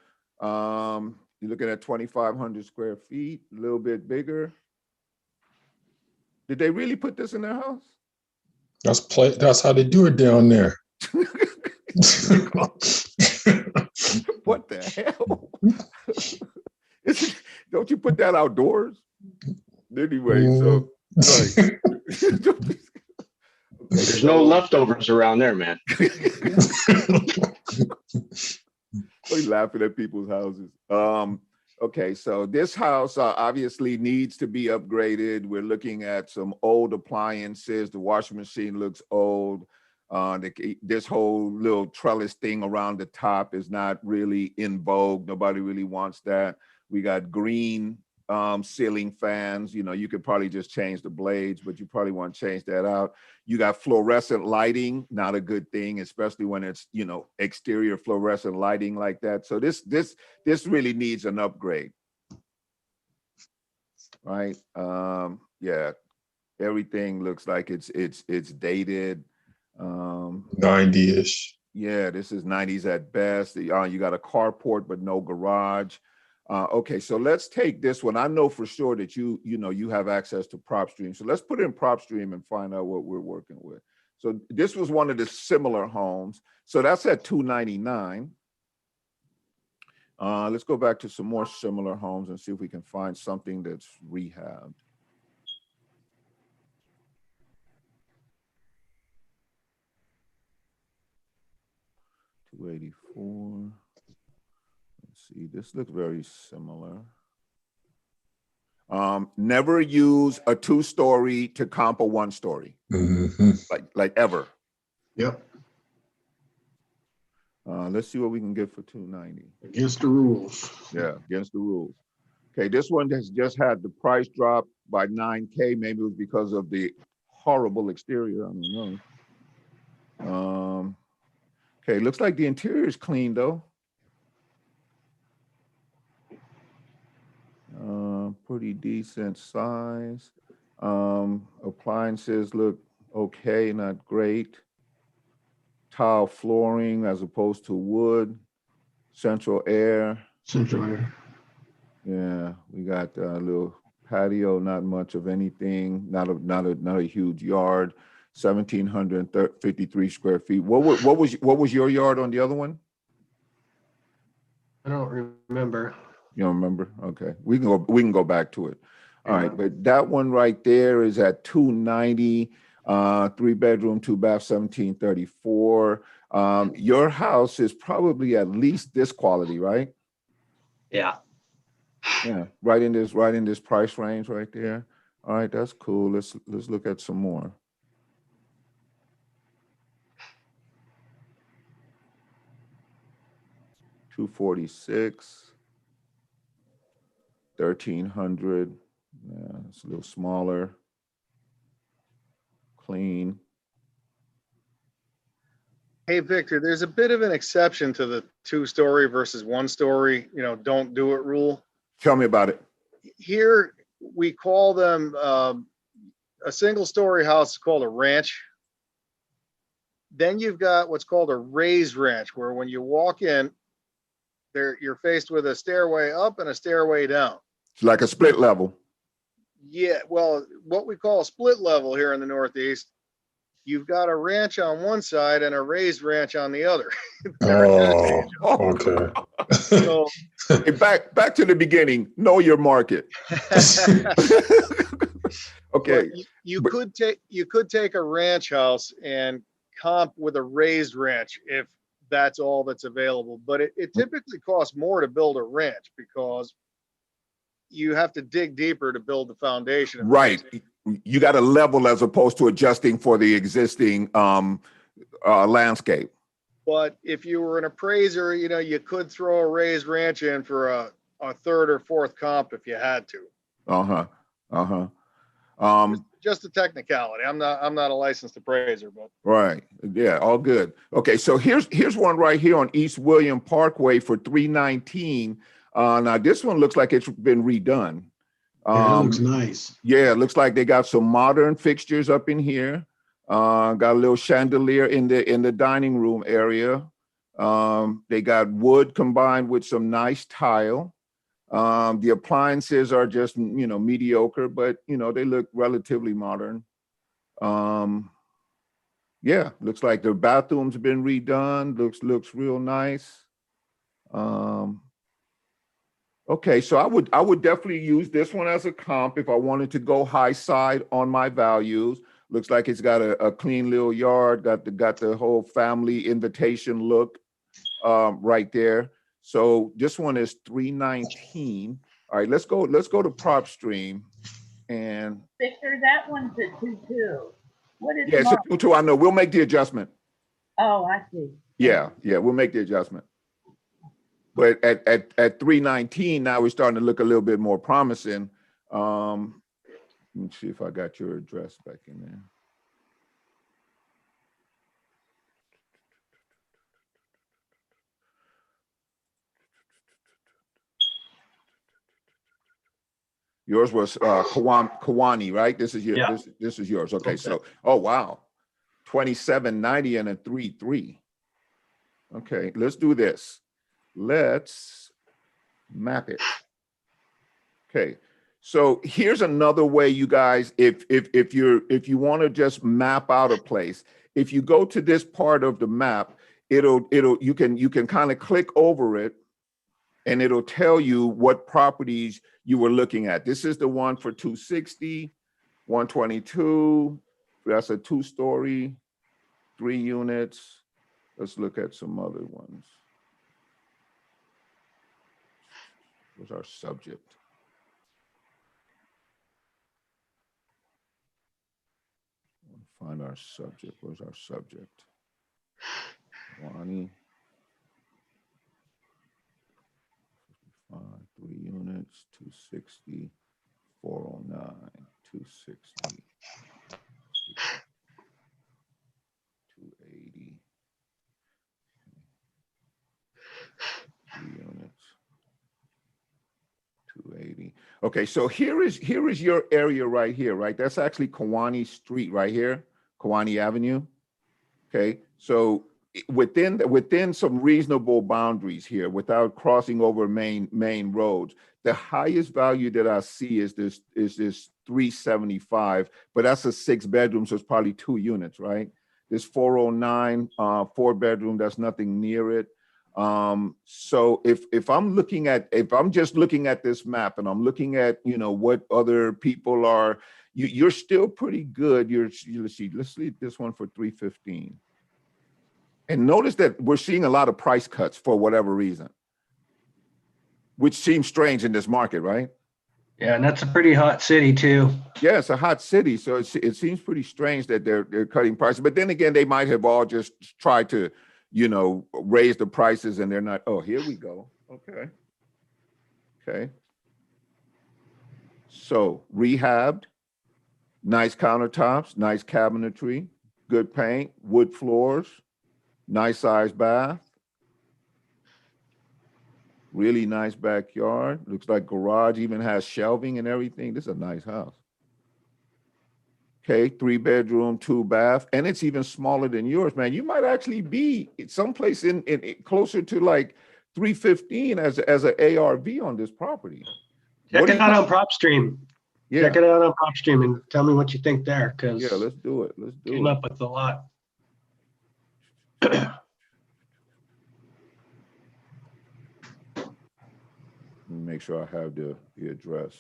you're looking at 2,500 square feet, a little bit bigger. Did they really put this in their house? That's how they do it down there. What the hell? Don't you put that outdoors? Anyway, so right. There's no leftovers around there, man. We're laughing at people's houses. Okay, so this house obviously needs to be upgraded. We're looking at some old appliances. The washing machine looks old. This whole little trellis thing around the top is not really in vogue. Nobody really wants that. We got green ceiling fans. You could probably just change the blades, but you probably want to change that out. You got fluorescent lighting, not a good thing, especially when it's exterior fluorescent lighting like that. So this really needs an upgrade, right? Yeah, everything looks like it's dated. 90-ish. Yeah, this is 90s at best. You got a carport but no garage. Okay, so let's take this one. I know for sure that you have access to PropStream. So let's put in PropStream and find out what we're working with. So this was one of the similar homes. So that's at 299. Let's go back to some more similar homes and see if we can find something that's rehabbed. $284. Let's see, this looks very similar. Never use a 2-story to comp a 1-story, like ever. Yep. Let's see what we can get for 290. Against the rules. Yeah, against the rules. Okay, this one has just had the price drop by 9K. Maybe it was because of the horrible exterior. I don't know. Okay, looks like the interior is clean though. Pretty decent size. Appliances look okay, not great. Tile flooring as opposed to wood. Central air. Central air. Yeah, we got a little patio, not much of anything, not a huge yard. 1,753 square feet. What was your yard on the other one? I don't remember. You don't remember? Okay, we can go back to it. All right, but that one right there is at 290, 3-bedroom, 2-bath, 1,734. Your house is probably at least this quality, right? Yeah. Yeah, right in this price range right there. All right, that's cool. Let's look at some more. $246, 1,300. Yeah, it's a little smaller. Clean. Hey, Victor, there's a bit of an exception to the 2-story versus 1-story, don't do it rule. Tell me about it. Here, we call them, a single-story house is called a ranch. Then you've got what's called a raised ranch, where when you walk in, you're faced with a stairway up and a stairway down. It's like a split level. Yeah, well, what we call a split level here in the Northeast, you've got a ranch on one side and a raised ranch on the other. Oh, okay. So, hey, back to the beginning. Know your market. Okay. You could take a ranch house and comp with a raised ranch if that's all that's available. But it typically costs more to build a ranch because you have to dig deeper to build the foundation. Right. You got to level as opposed to adjusting for the existing landscape. But if you were an appraiser, you could throw a raised ranch in for a third or fourth comp if you had to. Just a technicality. I'm not a licensed appraiser, but right. Yeah, all good. Okay, so here's one right here on East William Parkway for 319. Now this one looks like it's been redone. Yeah, it looks nice. Yeah, it looks like they got some modern fixtures up in here. Got a little chandelier in the dining room area. They got wood combined with some nice tile. The appliances are just, mediocre, but, they look relatively modern. Yeah, looks like the bathroom's been redone. Looks real nice. Okay, so I would definitely use this one as a comp if I wanted to go high side on my values. Looks like it's got a clean little yard, got the whole family invitation look right there. So this one is 319. All right, let's go to prop stream. And Victor, that one's a 2-2. What is it's a 2-2. I know. We'll make the adjustment. Oh, I see. Yeah, we'll make the adjustment. But at 319, now we're starting to look a little bit more promising. Let me see if I got your address back in there. Yours was Kawani, right? This is your this is yours. Okay, so oh wow, 2790 and a 3.3. Okay, let's do this. Let's map it. Okay, so here's another way, you guys. If you want to just map out a place, if you go to this part of the map, you can kind of click over it, and it'll tell you what properties you were looking at. This is the one for 260, 122. That's a 2-story, 3 units. Let's look at some other ones. What's our subject? Find our subject. Where's our subject? Wani. 55, 3 units, 260, 409, 260, 280, 3 units, 280. Okay, so here is your area right here, right? That's actually Kewanee Street right here, Kewanee Avenue. Okay, so within some reasonable boundaries here, without crossing over main roads, the highest value that I see is this 375, but that's a 6-bedroom, so it's probably 2 units, right? This 409, 4-bedroom, that's nothing near it. So if I'm just looking at this map and I'm looking at, what other people are, you're still pretty good. Let's see this one for 315. And notice that we're seeing a lot of price cuts for whatever reason, which seems strange in this market, right? Yeah, and that's a pretty hot city too. Yeah, it's a hot city, so it seems pretty strange that they're cutting prices. But then again, they might have all just tried to, raise the prices, and they're not. Oh, here we go. Okay. So rehabbed, nice countertops, nice cabinetry, good paint, wood floors, nice size bath, really nice backyard. Looks like garage even has shelving and everything. This is a nice house. Okay, 3-bedroom, 2-bath, and it's even smaller than yours, man. You might actually be someplace in closer to like 315 as an ARV on this property. Check it out on PropStream. Yeah. Check it out on PropStream and tell me what you think there, because yeah, let's do it. Came up with a lot. Let me make sure I have the address.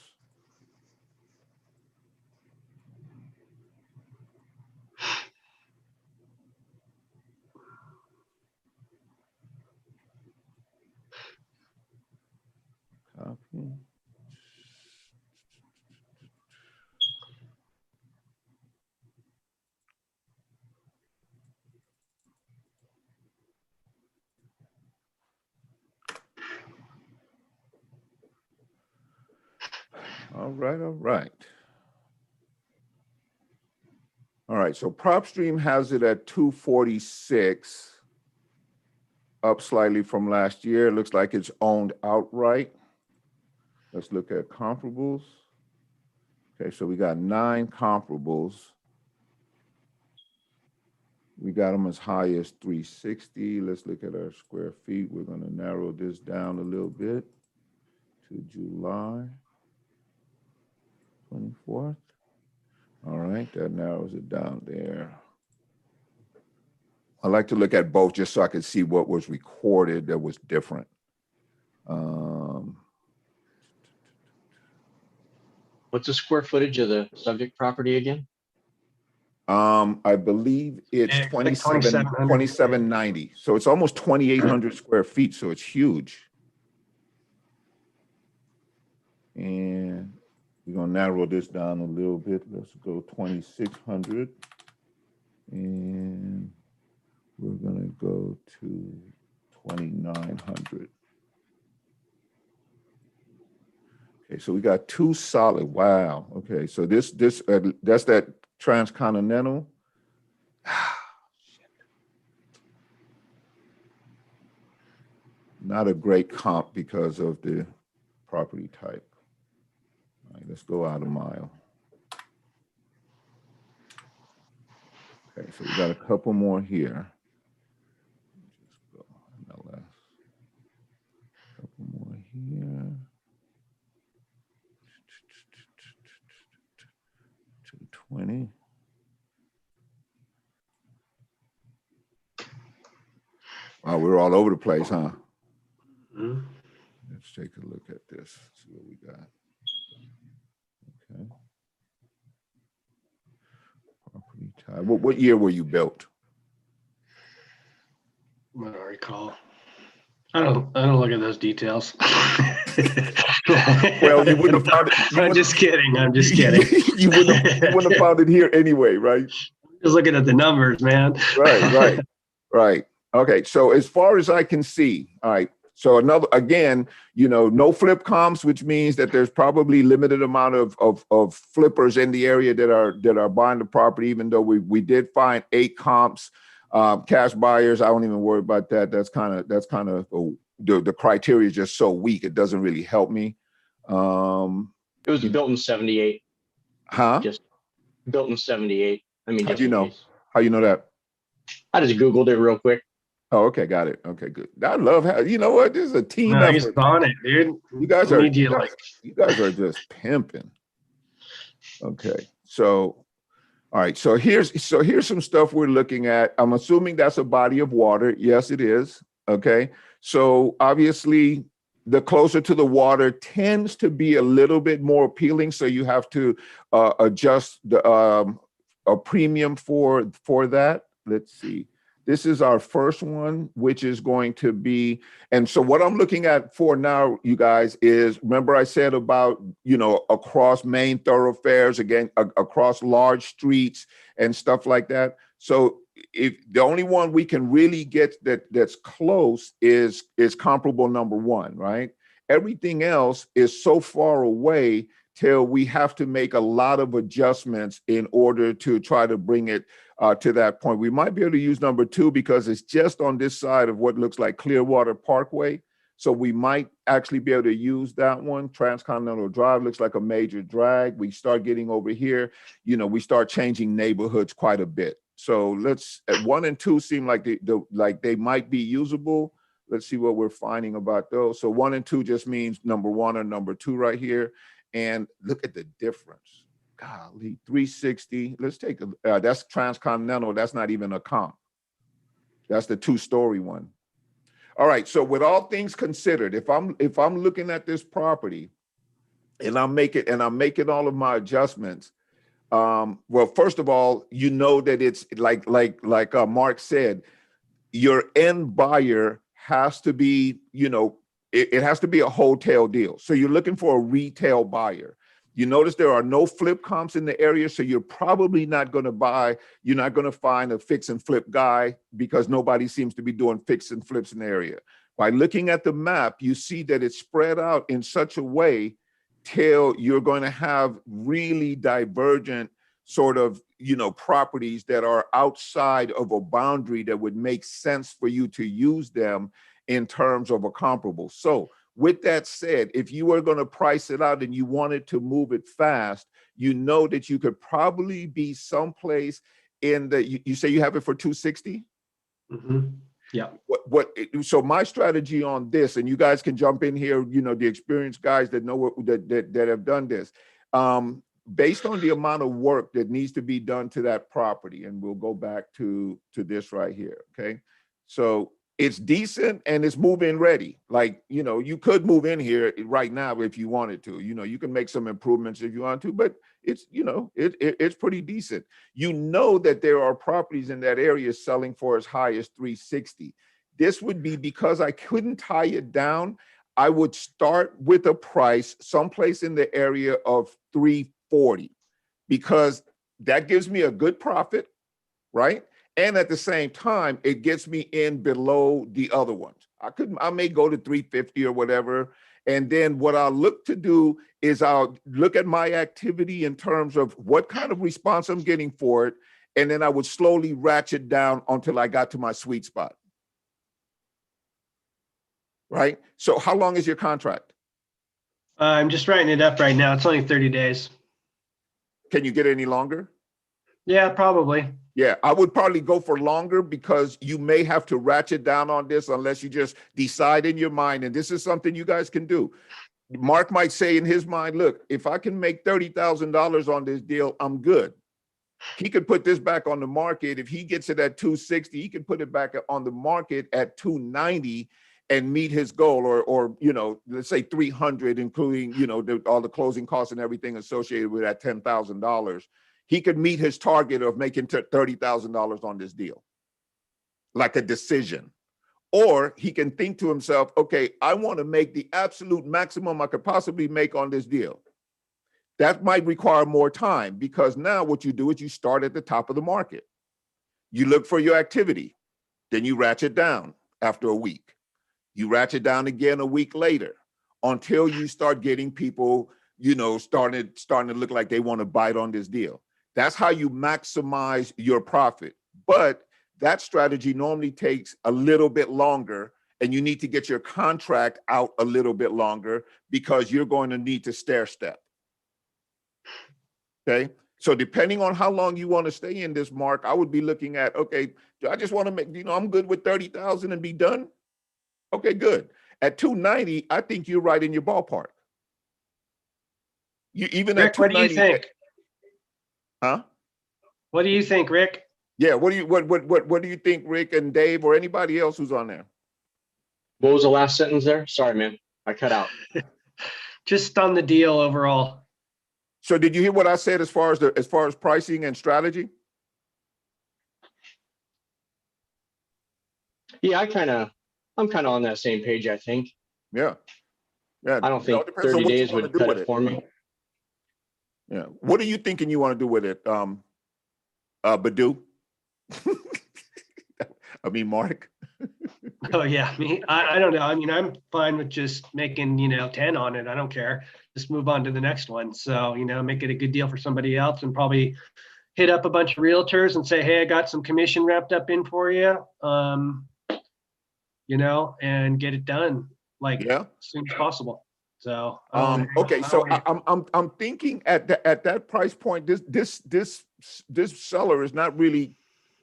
Copy. All right. All right, so PropStream has it at 246, up slightly from last year. It looks like it's owned outright. Let's look at comparables. Okay, so we got 9 comparables. We got them as high as 360. Let's look at our square feet. We're going to narrow this down a little bit to July 24th. All right, that narrows it down there. I like to look at both just so I can see what was recorded that was different. What's the square footage of the subject property again? I believe it's 2790. So it's almost 2,800 square feet. So it's huge. And we're gonna narrow this down a little bit. Let's go 2,600. And we're gonna go to 2,900. Okay, so we got 2 solid. Wow. Okay, so that's that transcontinental. Not a great comp because of the property type. All right, let's go out a mile. Okay, so we got a couple more here. Just go MLS. Couple more here. 220. Wow, we're all over the place, huh? Mm-hmm. Let's take a look at this, see what we got. Okay. Property type. What year were you built? I don't recall. I don't look at those details. Well, you wouldn't have found it. I'm just kidding. You wouldn't have found it here anyway, right? Just looking at the numbers, man. Right. Okay. So as far as I can see, all right. So another, again, no flip comps, which means that there's probably limited amount of flippers in the area that are buying the property, even though we did find 8 comps, cash buyers. I don't even worry about that. That's kind of the criteria is just so weak. It doesn't really help me. It was built in 78. Huh? Just built in 78. I mean, How just do you in know? case. How you know that? I just Googled it real quick. Oh, okay, got it. Okay, good. I love how, you know what? This is a team No, he's effort. on it, dude. You guys We are need you, like, you guys are just pimping. Okay, so all right, so here's some stuff we're looking at. I'm assuming that's a body of water. Yes, it is. Okay, so obviously the closer to the water tends to be a little bit more appealing. So you have to adjust the a premium for that. Let's see. This is our first one, which is going to be, and so what I'm looking at for now, you guys, is, remember I said about, across main thoroughfares, again, across large streets and stuff like that. So if the only one we can really get that's close is comparable number 1, right? Everything else is so far away till we have to make a lot of adjustments in order to try to bring it to that point. We might be able to use number 2 because it's just on this side of what looks like Clearwater Parkway. So we might actually be able to use that one. Transcontinental Drive looks like a major drag. We start getting over here, we start changing neighborhoods quite a bit. So let's, at 1 and 2 seem like they might be usable. Let's see what we're finding about those. So 1 and 2 just means number 1 or number 2 right here. And look at the difference. Golly, 360. Let's take that's Transcontinental. That's not even a comp. That's the 2-story one. All right. So with all things considered, if I'm looking at this property and I'm making all of my adjustments, well, first of all, that it's like Mark said, your end buyer has to be, it has to be a hotel deal. So you're looking for a retail buyer. You notice there are no flip comps in the area, so you're probably not going to find a fix and flip guy because nobody seems to be doing fix and flips in the area. By looking at the map, you see that it's spread out in such a way till you're going to have really divergent sort of, properties that are outside of a boundary that would make sense for you to use them in terms of a comparable. So with that said, if you were going to price it out and you wanted to move it fast, that you could probably be someplace in the, you say you have it for 260? Mm-hmm. Yeah. So my strategy on this, and you guys can jump in here, the experienced guys that know that have done this, based on the amount of work that needs to be done to that property, and we'll go back to this right here, okay? So it's decent and it's move-in ready. Like, you could move in here right now if you wanted to. You can make some improvements if you want to, but it's, it's pretty decent. That there are properties in that area selling for as high as 360. This would be because I couldn't tie it down. I would start with a price someplace in the area of 340 because that gives me a good profit, right? And at the same time, it gets me in below the other ones. I may go to 350 or whatever. And then what I'll look to do is I'll look at my activity in terms of what kind of response I'm getting for it. And then I would slowly ratchet down until I got to my sweet spot. Right? So how long is your contract? I'm just writing it up right now. It's only 30 days. Can you get any longer? Yeah, probably. Yeah, I would probably go for longer because you may have to ratchet down on this unless you just decide in your mind. And this is something you guys can do. Mark might say in his mind, look, if I can make $30,000 on this deal, I'm good. He could put this back on the market. If he gets it at 260, he can put it back on the market at 290 and meet his goal, or let's say 300, including, all the closing costs and everything associated with that $10,000. He could meet his target of making $30,000 on this deal, like a decision. Or he can think to himself, okay, I want to make the absolute maximum I could possibly make on this deal. That might require more time because now what you do is you start at the top of the market. You look for your activity, then you ratchet down after a week. You ratchet down again a week later until you start getting people, starting to look like they want to bite on this deal. That's how you maximize your profit. But that strategy normally takes a little bit longer, and you need to get your contract out a little bit longer because you're going to need to stair step. Okay. So depending on how long you want to stay in this, Mark, I would be looking at, okay, I just want to make, I'm good with 30,000 and be done. Okay, good. At 290, I think you're right in your ballpark. You even Rick, at 290. what do you think? Huh? What do you think, Rick? Yeah, what do you think, Rick and Dave, or anybody else who's on there? What was the last sentence there? Sorry, man, I cut out. Just on the deal overall. So did you hear what I said as far as pricing and strategy? Yeah, I'm kind of on that same page, I think. Yeah. Yeah. I don't think depends 30 on what you days wanna would do cut with it it. for me. Yeah. What are you thinking you want to do with it, Badu? I mean, Mark. Oh yeah, I don't know. I mean, I'm fine with just making 10 on it. I don't care. Just move on to the next one. So make it a good deal for somebody else, and probably hit up a bunch of realtors and say, hey, I got some commission wrapped up in for you. And get it done as soon as possible. So okay, so I'm thinking at that price point, this seller is not really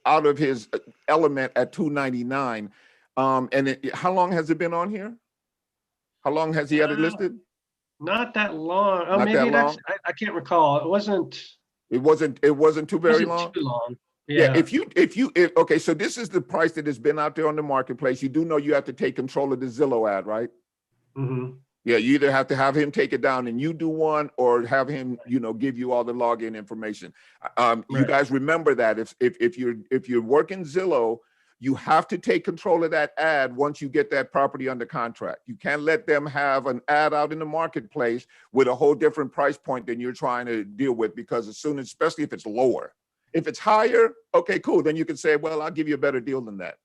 out of his element at 299. And how long has it been on here? How long has he had it listed? Not that long. Oh, Not maybe that long? I can't recall. It wasn't too very long. Too long. Yeah. Okay, so this is the price that has been out there on the marketplace. You do know you have to take control of the Zillow ad, right? Mm-hmm. Yeah, you either have to have him take it down and you do one, or have him, give you all the login information. You guys remember that if you're working Zillow, you have to take control of that ad once you get that property under contract. You can't let them have an ad out in the marketplace with a whole different price point than you're trying to deal with, because especially if it's lower. If it's higher, okay, cool. Then you can say, well, I'll give you a better deal than that.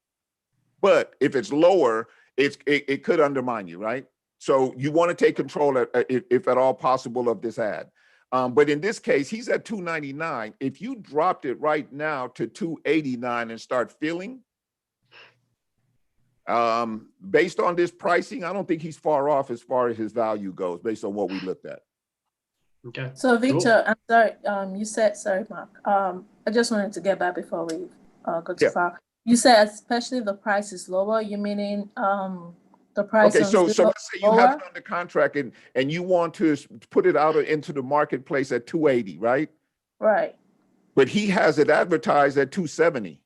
But if it's lower, it could undermine you, right? So you want to take control, if at all possible, of this ad. But in this case, he's at 299. If you dropped it right now to 289 and start filling, based on this pricing, I don't think he's far off as far as his value goes, based on what we looked at. Okay. So Victor, I'm sorry. You said, sorry, Mark. I just wanted to get back before we go too far. You said especially if the price is lower. You meaning the price? Okay, so Zillow let's say you have it under contract and you want to put it out into the marketplace at 280, right? Right. But he has it advertised at 270.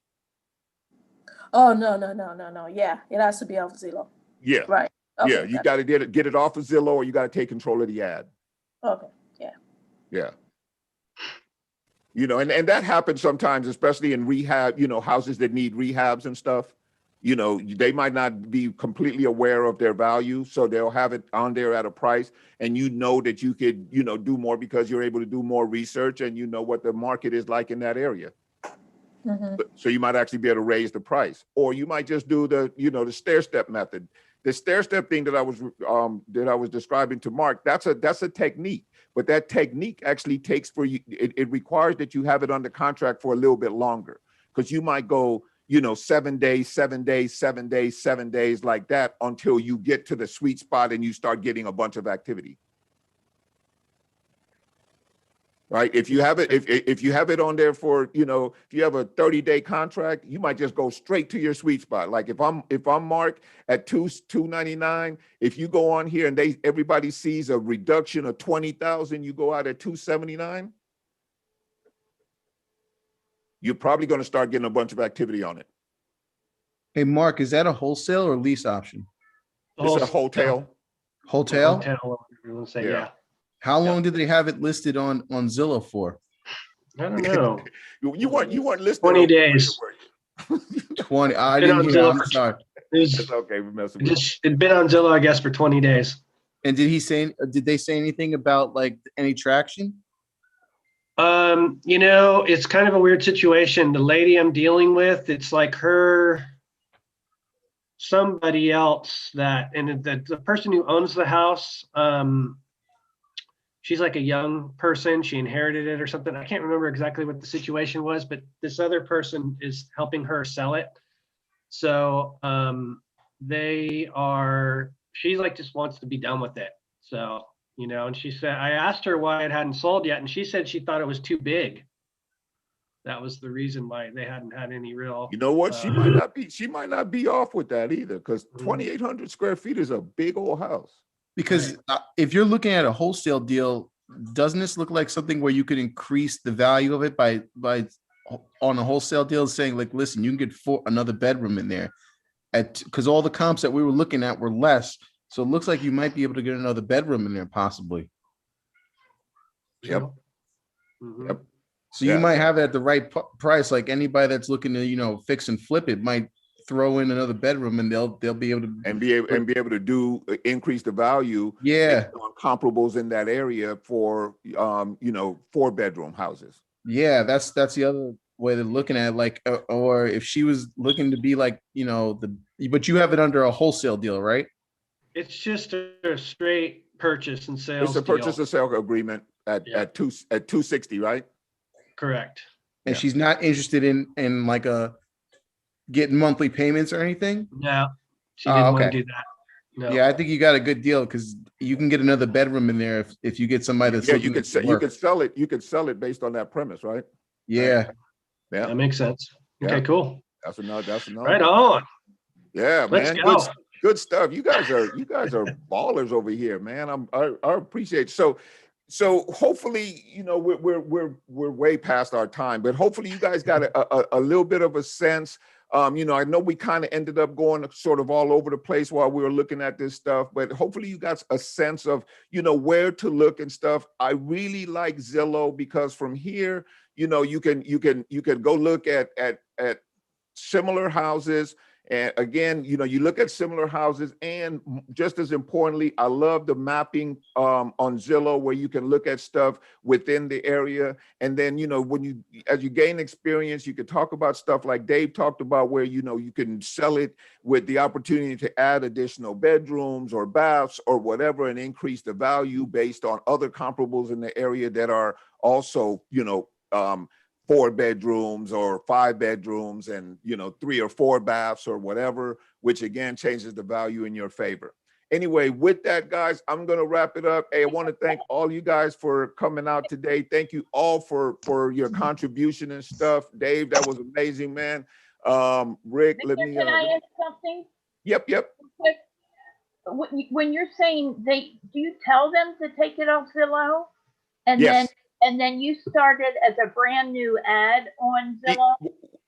Oh no. Yeah, it has to be off Zillow. Yeah. Right. Okay, yeah, you got to get it off of Zillow, or you got to take control of the ad. Okay. Yeah. Yeah. And that happens sometimes, especially in rehab, houses that need rehabs and stuff. They might not be completely aware of their value, so they'll have it on there at a price, and that you could, do more because you're able to do more research and you know what the market is like in that area. Mm-hmm. So you might actually be able to raise the price, or you might just do the stair step method. The stair step thing that I was describing to Mark, that's a technique, but that technique actually takes it requires that you have it under contract for a little bit longer, because you might go 7 days, 7 days, 7 days, 7 days, like that, until you get to the sweet spot and you start getting a bunch of activity. Right? If you have it, if you have it on there for, if you have a 30-day contract, you might just go straight to your sweet spot. Like if I'm Mark at 299, if you go on here and everybody sees a reduction of 20,000, you go out at 279. You're probably going to start getting a bunch of activity on it. Hey, Mark, is that a wholesale or lease option? It's a hotel. Hotel? Yeah. How long did they have it listed on Zillow for? I don't know. you weren't listed 20 days. 20. I didn't hear. I'm sorry. It's okay. We're messing with it. It'd been on Zillow, I guess, for 20 days. And did they say anything about like any traction? It's kind of a weird situation. The lady I'm dealing with, it's like her somebody else that, and the person who owns the house, she's like a young person. She inherited it or something. I can't remember exactly what the situation was, but this other person is helping her sell it. So she's like, just wants to be done with it. So, you know, and she said, I asked her why it hadn't sold yet, and she said she thought it was too big. That was the reason why they hadn't had any real. You know what? She might not be off with that either, because 2,800 square feet is a big old house. Because if you're looking at a wholesale deal, doesn't this look like something where you could increase the value of it by on a wholesale deal, saying like, listen, you can get another bedroom in there because all the comps that we were looking at were less. So it looks like you might be able to get another bedroom in there possibly. Yep. Yep. So you might have it at the right price. Like anybody that's looking to, you know, fix and flip it might throw in another bedroom, and they'll be able to do increase the value. Yeah. On comparables in that area for 4-bedroom houses. Yeah, that's the other way they're looking at it. Like, or if she was looking to be like, you know, but you have it under a wholesale deal, right? It's just a straight purchase and sales. It's a purchase and sale agreement at 260, right? Correct. And she's not interested in like getting monthly payments or anything? No, she didn't want to do that. No. Yeah, I think you got a good deal because you can get another bedroom in there if you get somebody that's you could sell it. You could sell it based on that premise, right? Yeah. Yeah. That makes sense. Okay, cool. That's another. Right on. Yeah, Let's man. go. Good stuff. You guys are ballers over here, man. I appreciate it. So hopefully, you know, we're way past our time, but hopefully you guys got a little bit of a sense. You know, I know we kind of ended up going sort of all over the place while we were looking at this stuff, but hopefully you got a sense of, you know, where to look and stuff. I really like Zillow because from here, you know, you can go look at similar houses. And again, you know, you look at similar houses, and just as importantly, I love the mapping on Zillow where you can look at stuff within the area. And then, you know, as you gain experience, you can talk about stuff like Dave talked about where, you know, you can sell it with the opportunity to add additional bedrooms or baths or whatever and increase the value based on other comparables in the area that are also, you know, 4 bedrooms or 5 bedrooms and, you know, 3 or 4 baths or whatever, which again changes the value in your favor. Anyway, with that, guys, I'm going to wrap it up. Hey, I want to thank all you guys for coming out today. Thank you all for your contribution and stuff. Dave, that was amazing, man. Rick, Victor, can I ask something? Yep. When you're saying do you tell them to take it off Zillow? Yes. And then you started as a brand new ad on Zillow?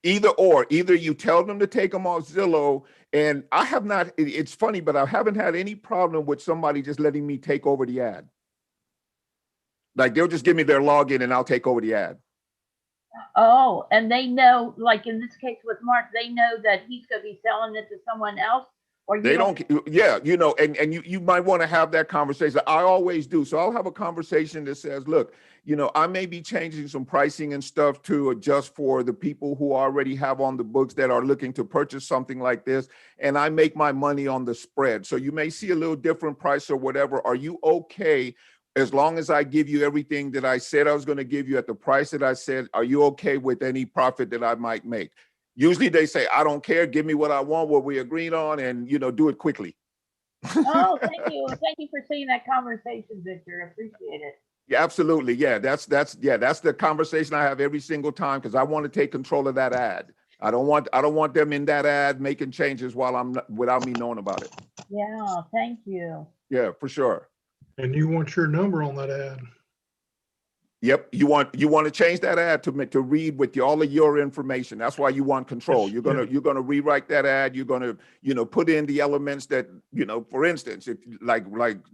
Either you tell them to take them off Zillow, and I have not, it's funny, but I haven't had any problem with somebody just letting me take over the ad. Like they'll just give me their login and I'll take over the ad. Oh, and they know, like in this case with Mark, they know that he's going to be selling it to someone else? Or they don't, yeah, you know, and you might want to have that conversation. I always do. So I'll have a conversation that says, look, you know, I may be changing some pricing and stuff to adjust for the people who already have on the books that are looking to purchase something like this. And I make my money on the spread. So you may see a little different price or whatever. Are you okay? As long as I give you everything that I said I was going to give you at the price that I said, are you okay with any profit that I might make? Usually they say, I don't care. Give me what I want, what we agreed on, and, you know, do it quickly. Oh, thank you. Thank you for seeing that conversation, Victor. I appreciate it. Yeah, absolutely. Yeah, that's the conversation I have every single time because I want to take control of that ad. I don't want them in that ad making changes without me knowing about it. Yeah, thank you. Yeah, for sure. And you want your number on that ad. Yep, you want to change that ad to read with all of your information. That's why you want control. You're gonna rewrite that ad. You're gonna, you know, put in the elements that, you know, for instance, if like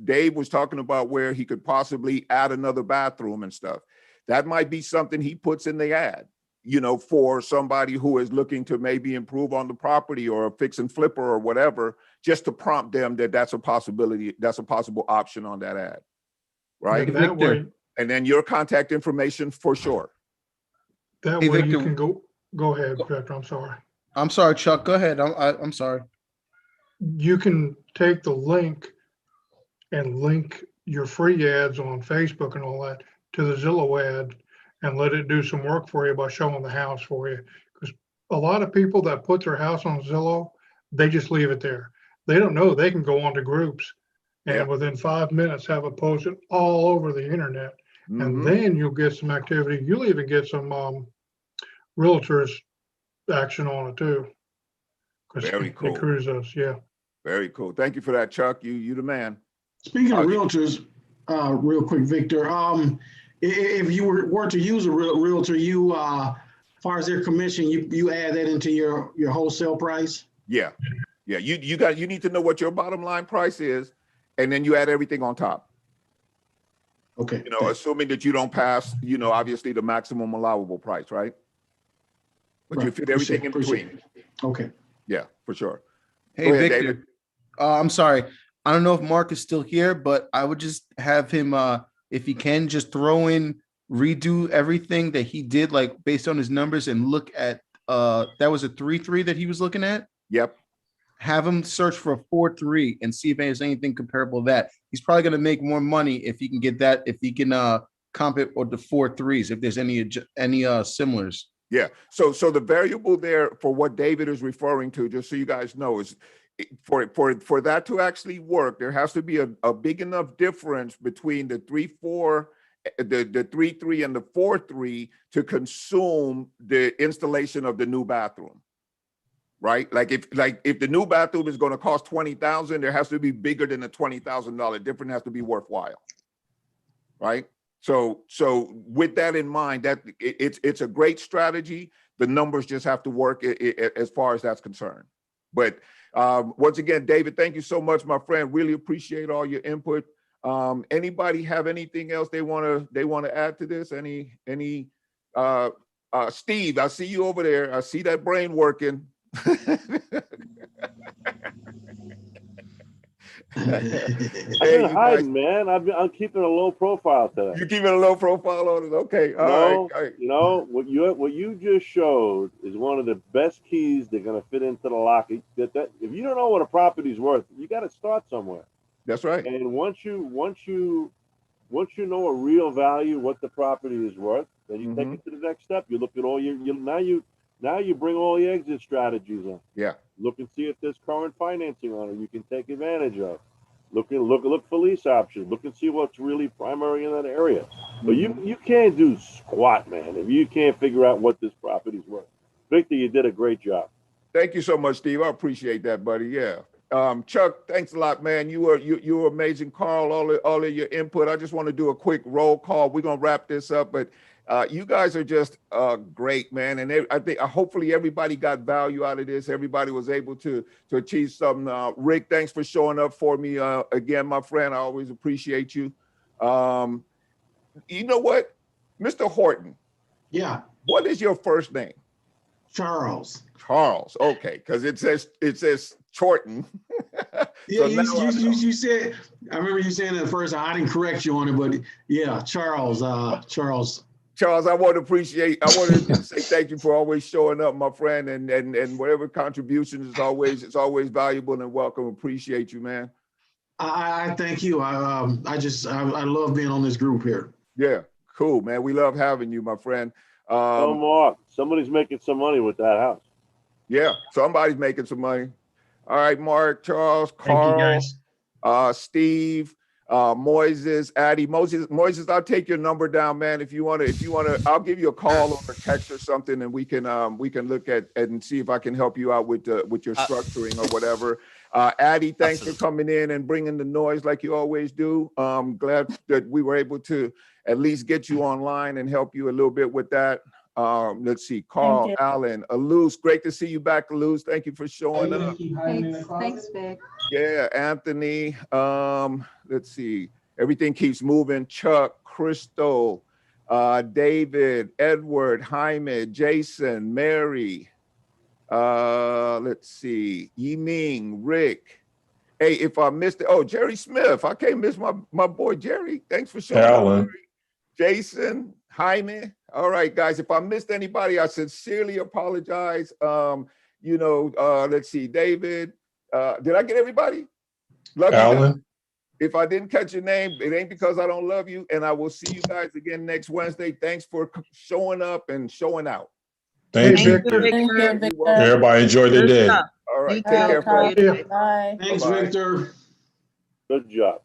Dave was talking about where he could possibly add another bathroom and stuff. That might be something he puts in the ad, you know, for somebody who is looking to maybe improve on the property or a fix and flipper or whatever, just to prompt them that that's a possibility, that's a possible option on that ad, right? And that way, and then your contact information for sure. That way you can go ahead, Victor. I'm sorry. I'm sorry, Chuck. Go ahead. I'm sorry. you can take the link and link your free ads on Facebook and all that to the Zillow ad and let it do some work for you by showing the house for you. Because a lot of people that put their house on Zillow, they just leave it there. They don't know they can go onto groups and within 5 minutes have it posted all over the internet. And then you'll get some activity. You'll even get some realtors action on it too. Very cool. It accrues us, yeah. Very cool. Thank you for that, Chuck. You the man. Speaking of realtors, real quick, Victor, if you were to use a realtor, you, as far as their commission, you add that into your wholesale price? Yeah. Yeah. You need to know what your bottom line price is, and then you add everything on top. Okay. You know, assuming that you don't pass, you know, obviously the maximum allowable price, right? But you fit everything in between. Okay. Yeah, for sure. Hey, Go ahead, Victor. David. I'm sorry. I don't know if Mark is still here, but I would just have him, if he can, just throw in, redo everything that he did, like based on his numbers, and look at, that was a 3-3 that he was looking at. Yep. Have him search for a 4-3 and see if there's anything comparable to that. He's probably going to make more money if he can get that, if he can comp it or the 4-3s, if there's any similars. Yeah. So the variable there for what David is referring to, just so you guys know, is for that to actually work, there has to be a big enough difference between the 3-4, the 3-3 and the 4-3 to consume the installation of the new bathroom. Right? Like if the new bathroom is going to cost $20,000, there has to be bigger than the $20,000 difference, has to be worthwhile. Right? So with that in mind, that it's a great strategy. The numbers just have to work as far as that's concerned. But once again, David, thank you so much, my friend. Really appreciate all your input. Anybody have anything else they want to add to this? Steve, I see you over there. I see that brain working. I've been hiding, man. I'm keeping a low profile today. You're keeping a low profile on it, okay? All right. You know what you just showed is one of the best keys they're gonna fit into the lock. If you don't know what a property's worth, you got to start somewhere. That's right. And once you know a real value, what the property is worth, then you take it to the next step. You look at all now you bring all the exit strategies in. Yeah. Look and see if there's current financing on it you can take advantage of. Look for lease options. Look and see what's really primary in that area. But you can't do squat, man, if you can't figure out what this property's worth. Victor, you did a great job. Thank you so much, Steve. I appreciate that, buddy. Yeah. Chuck, thanks a lot, man. You were amazing. Carl, all of your input. I just want to do a quick roll call. We're gonna wrap this up, but you guys are just great, man. And I think hopefully everybody got value out of this. Everybody was able to achieve something. Rick, thanks for showing up for me again, my friend. I always appreciate you. You know what, Mr. Horton? Yeah. What is your first name? Charles. Charles. Okay, because it says Chorton. Yeah, you said. I remember you saying that first. I didn't correct you on it, but yeah, Charles. Charles, I want to say thank you for always showing up, my friend, and whatever contribution is always valuable and welcome. Appreciate you, man. I thank you. I love being on this group here. Yeah, cool, man. We love having you, my friend. Mark, somebody's making some money with that house. Yeah, somebody's making some money. All right, Mark, Charles, Carl, Steve, Moises, Addie, Moises, I'll take your number down, man. If you wanna, I'll give you a call or a text or something, and we can look at and see if I can help you out with your structuring or whatever. Addie, thanks for coming in and bringing the noise like you always do. Glad that we were able to at least get you online and help you a little bit with that. Let's see, Carl, Allen, Aluz, great to see you back, Aluz. Thank you for showing up. Thanks, Vic. Yeah, Anthony. Let's see, everything keeps moving. Chuck, Crystal, David, Edward, Jaime, Jason, Mary. Let's see, Yiming, Rick. Hey, if I missed it, Jerry Smith. I can't miss my boy Jerry. Thanks for showing up. Jason, Jaime. All right, guys, if I missed anybody, I sincerely apologize. Let's see, David, Did I get everybody? Love you guys. Alan, If I didn't catch your name, it ain't because I don't love you. And I will see you guys again next Wednesday. Thanks for showing up and showing out. thank Hey, you. Victor. Thank you, You're Victor. welcome. Everybody enjoy their Good day. stuff. All right. You Take too. care, folks. Yeah. Bye. Thanks, Bye-bye. Victor. Good job.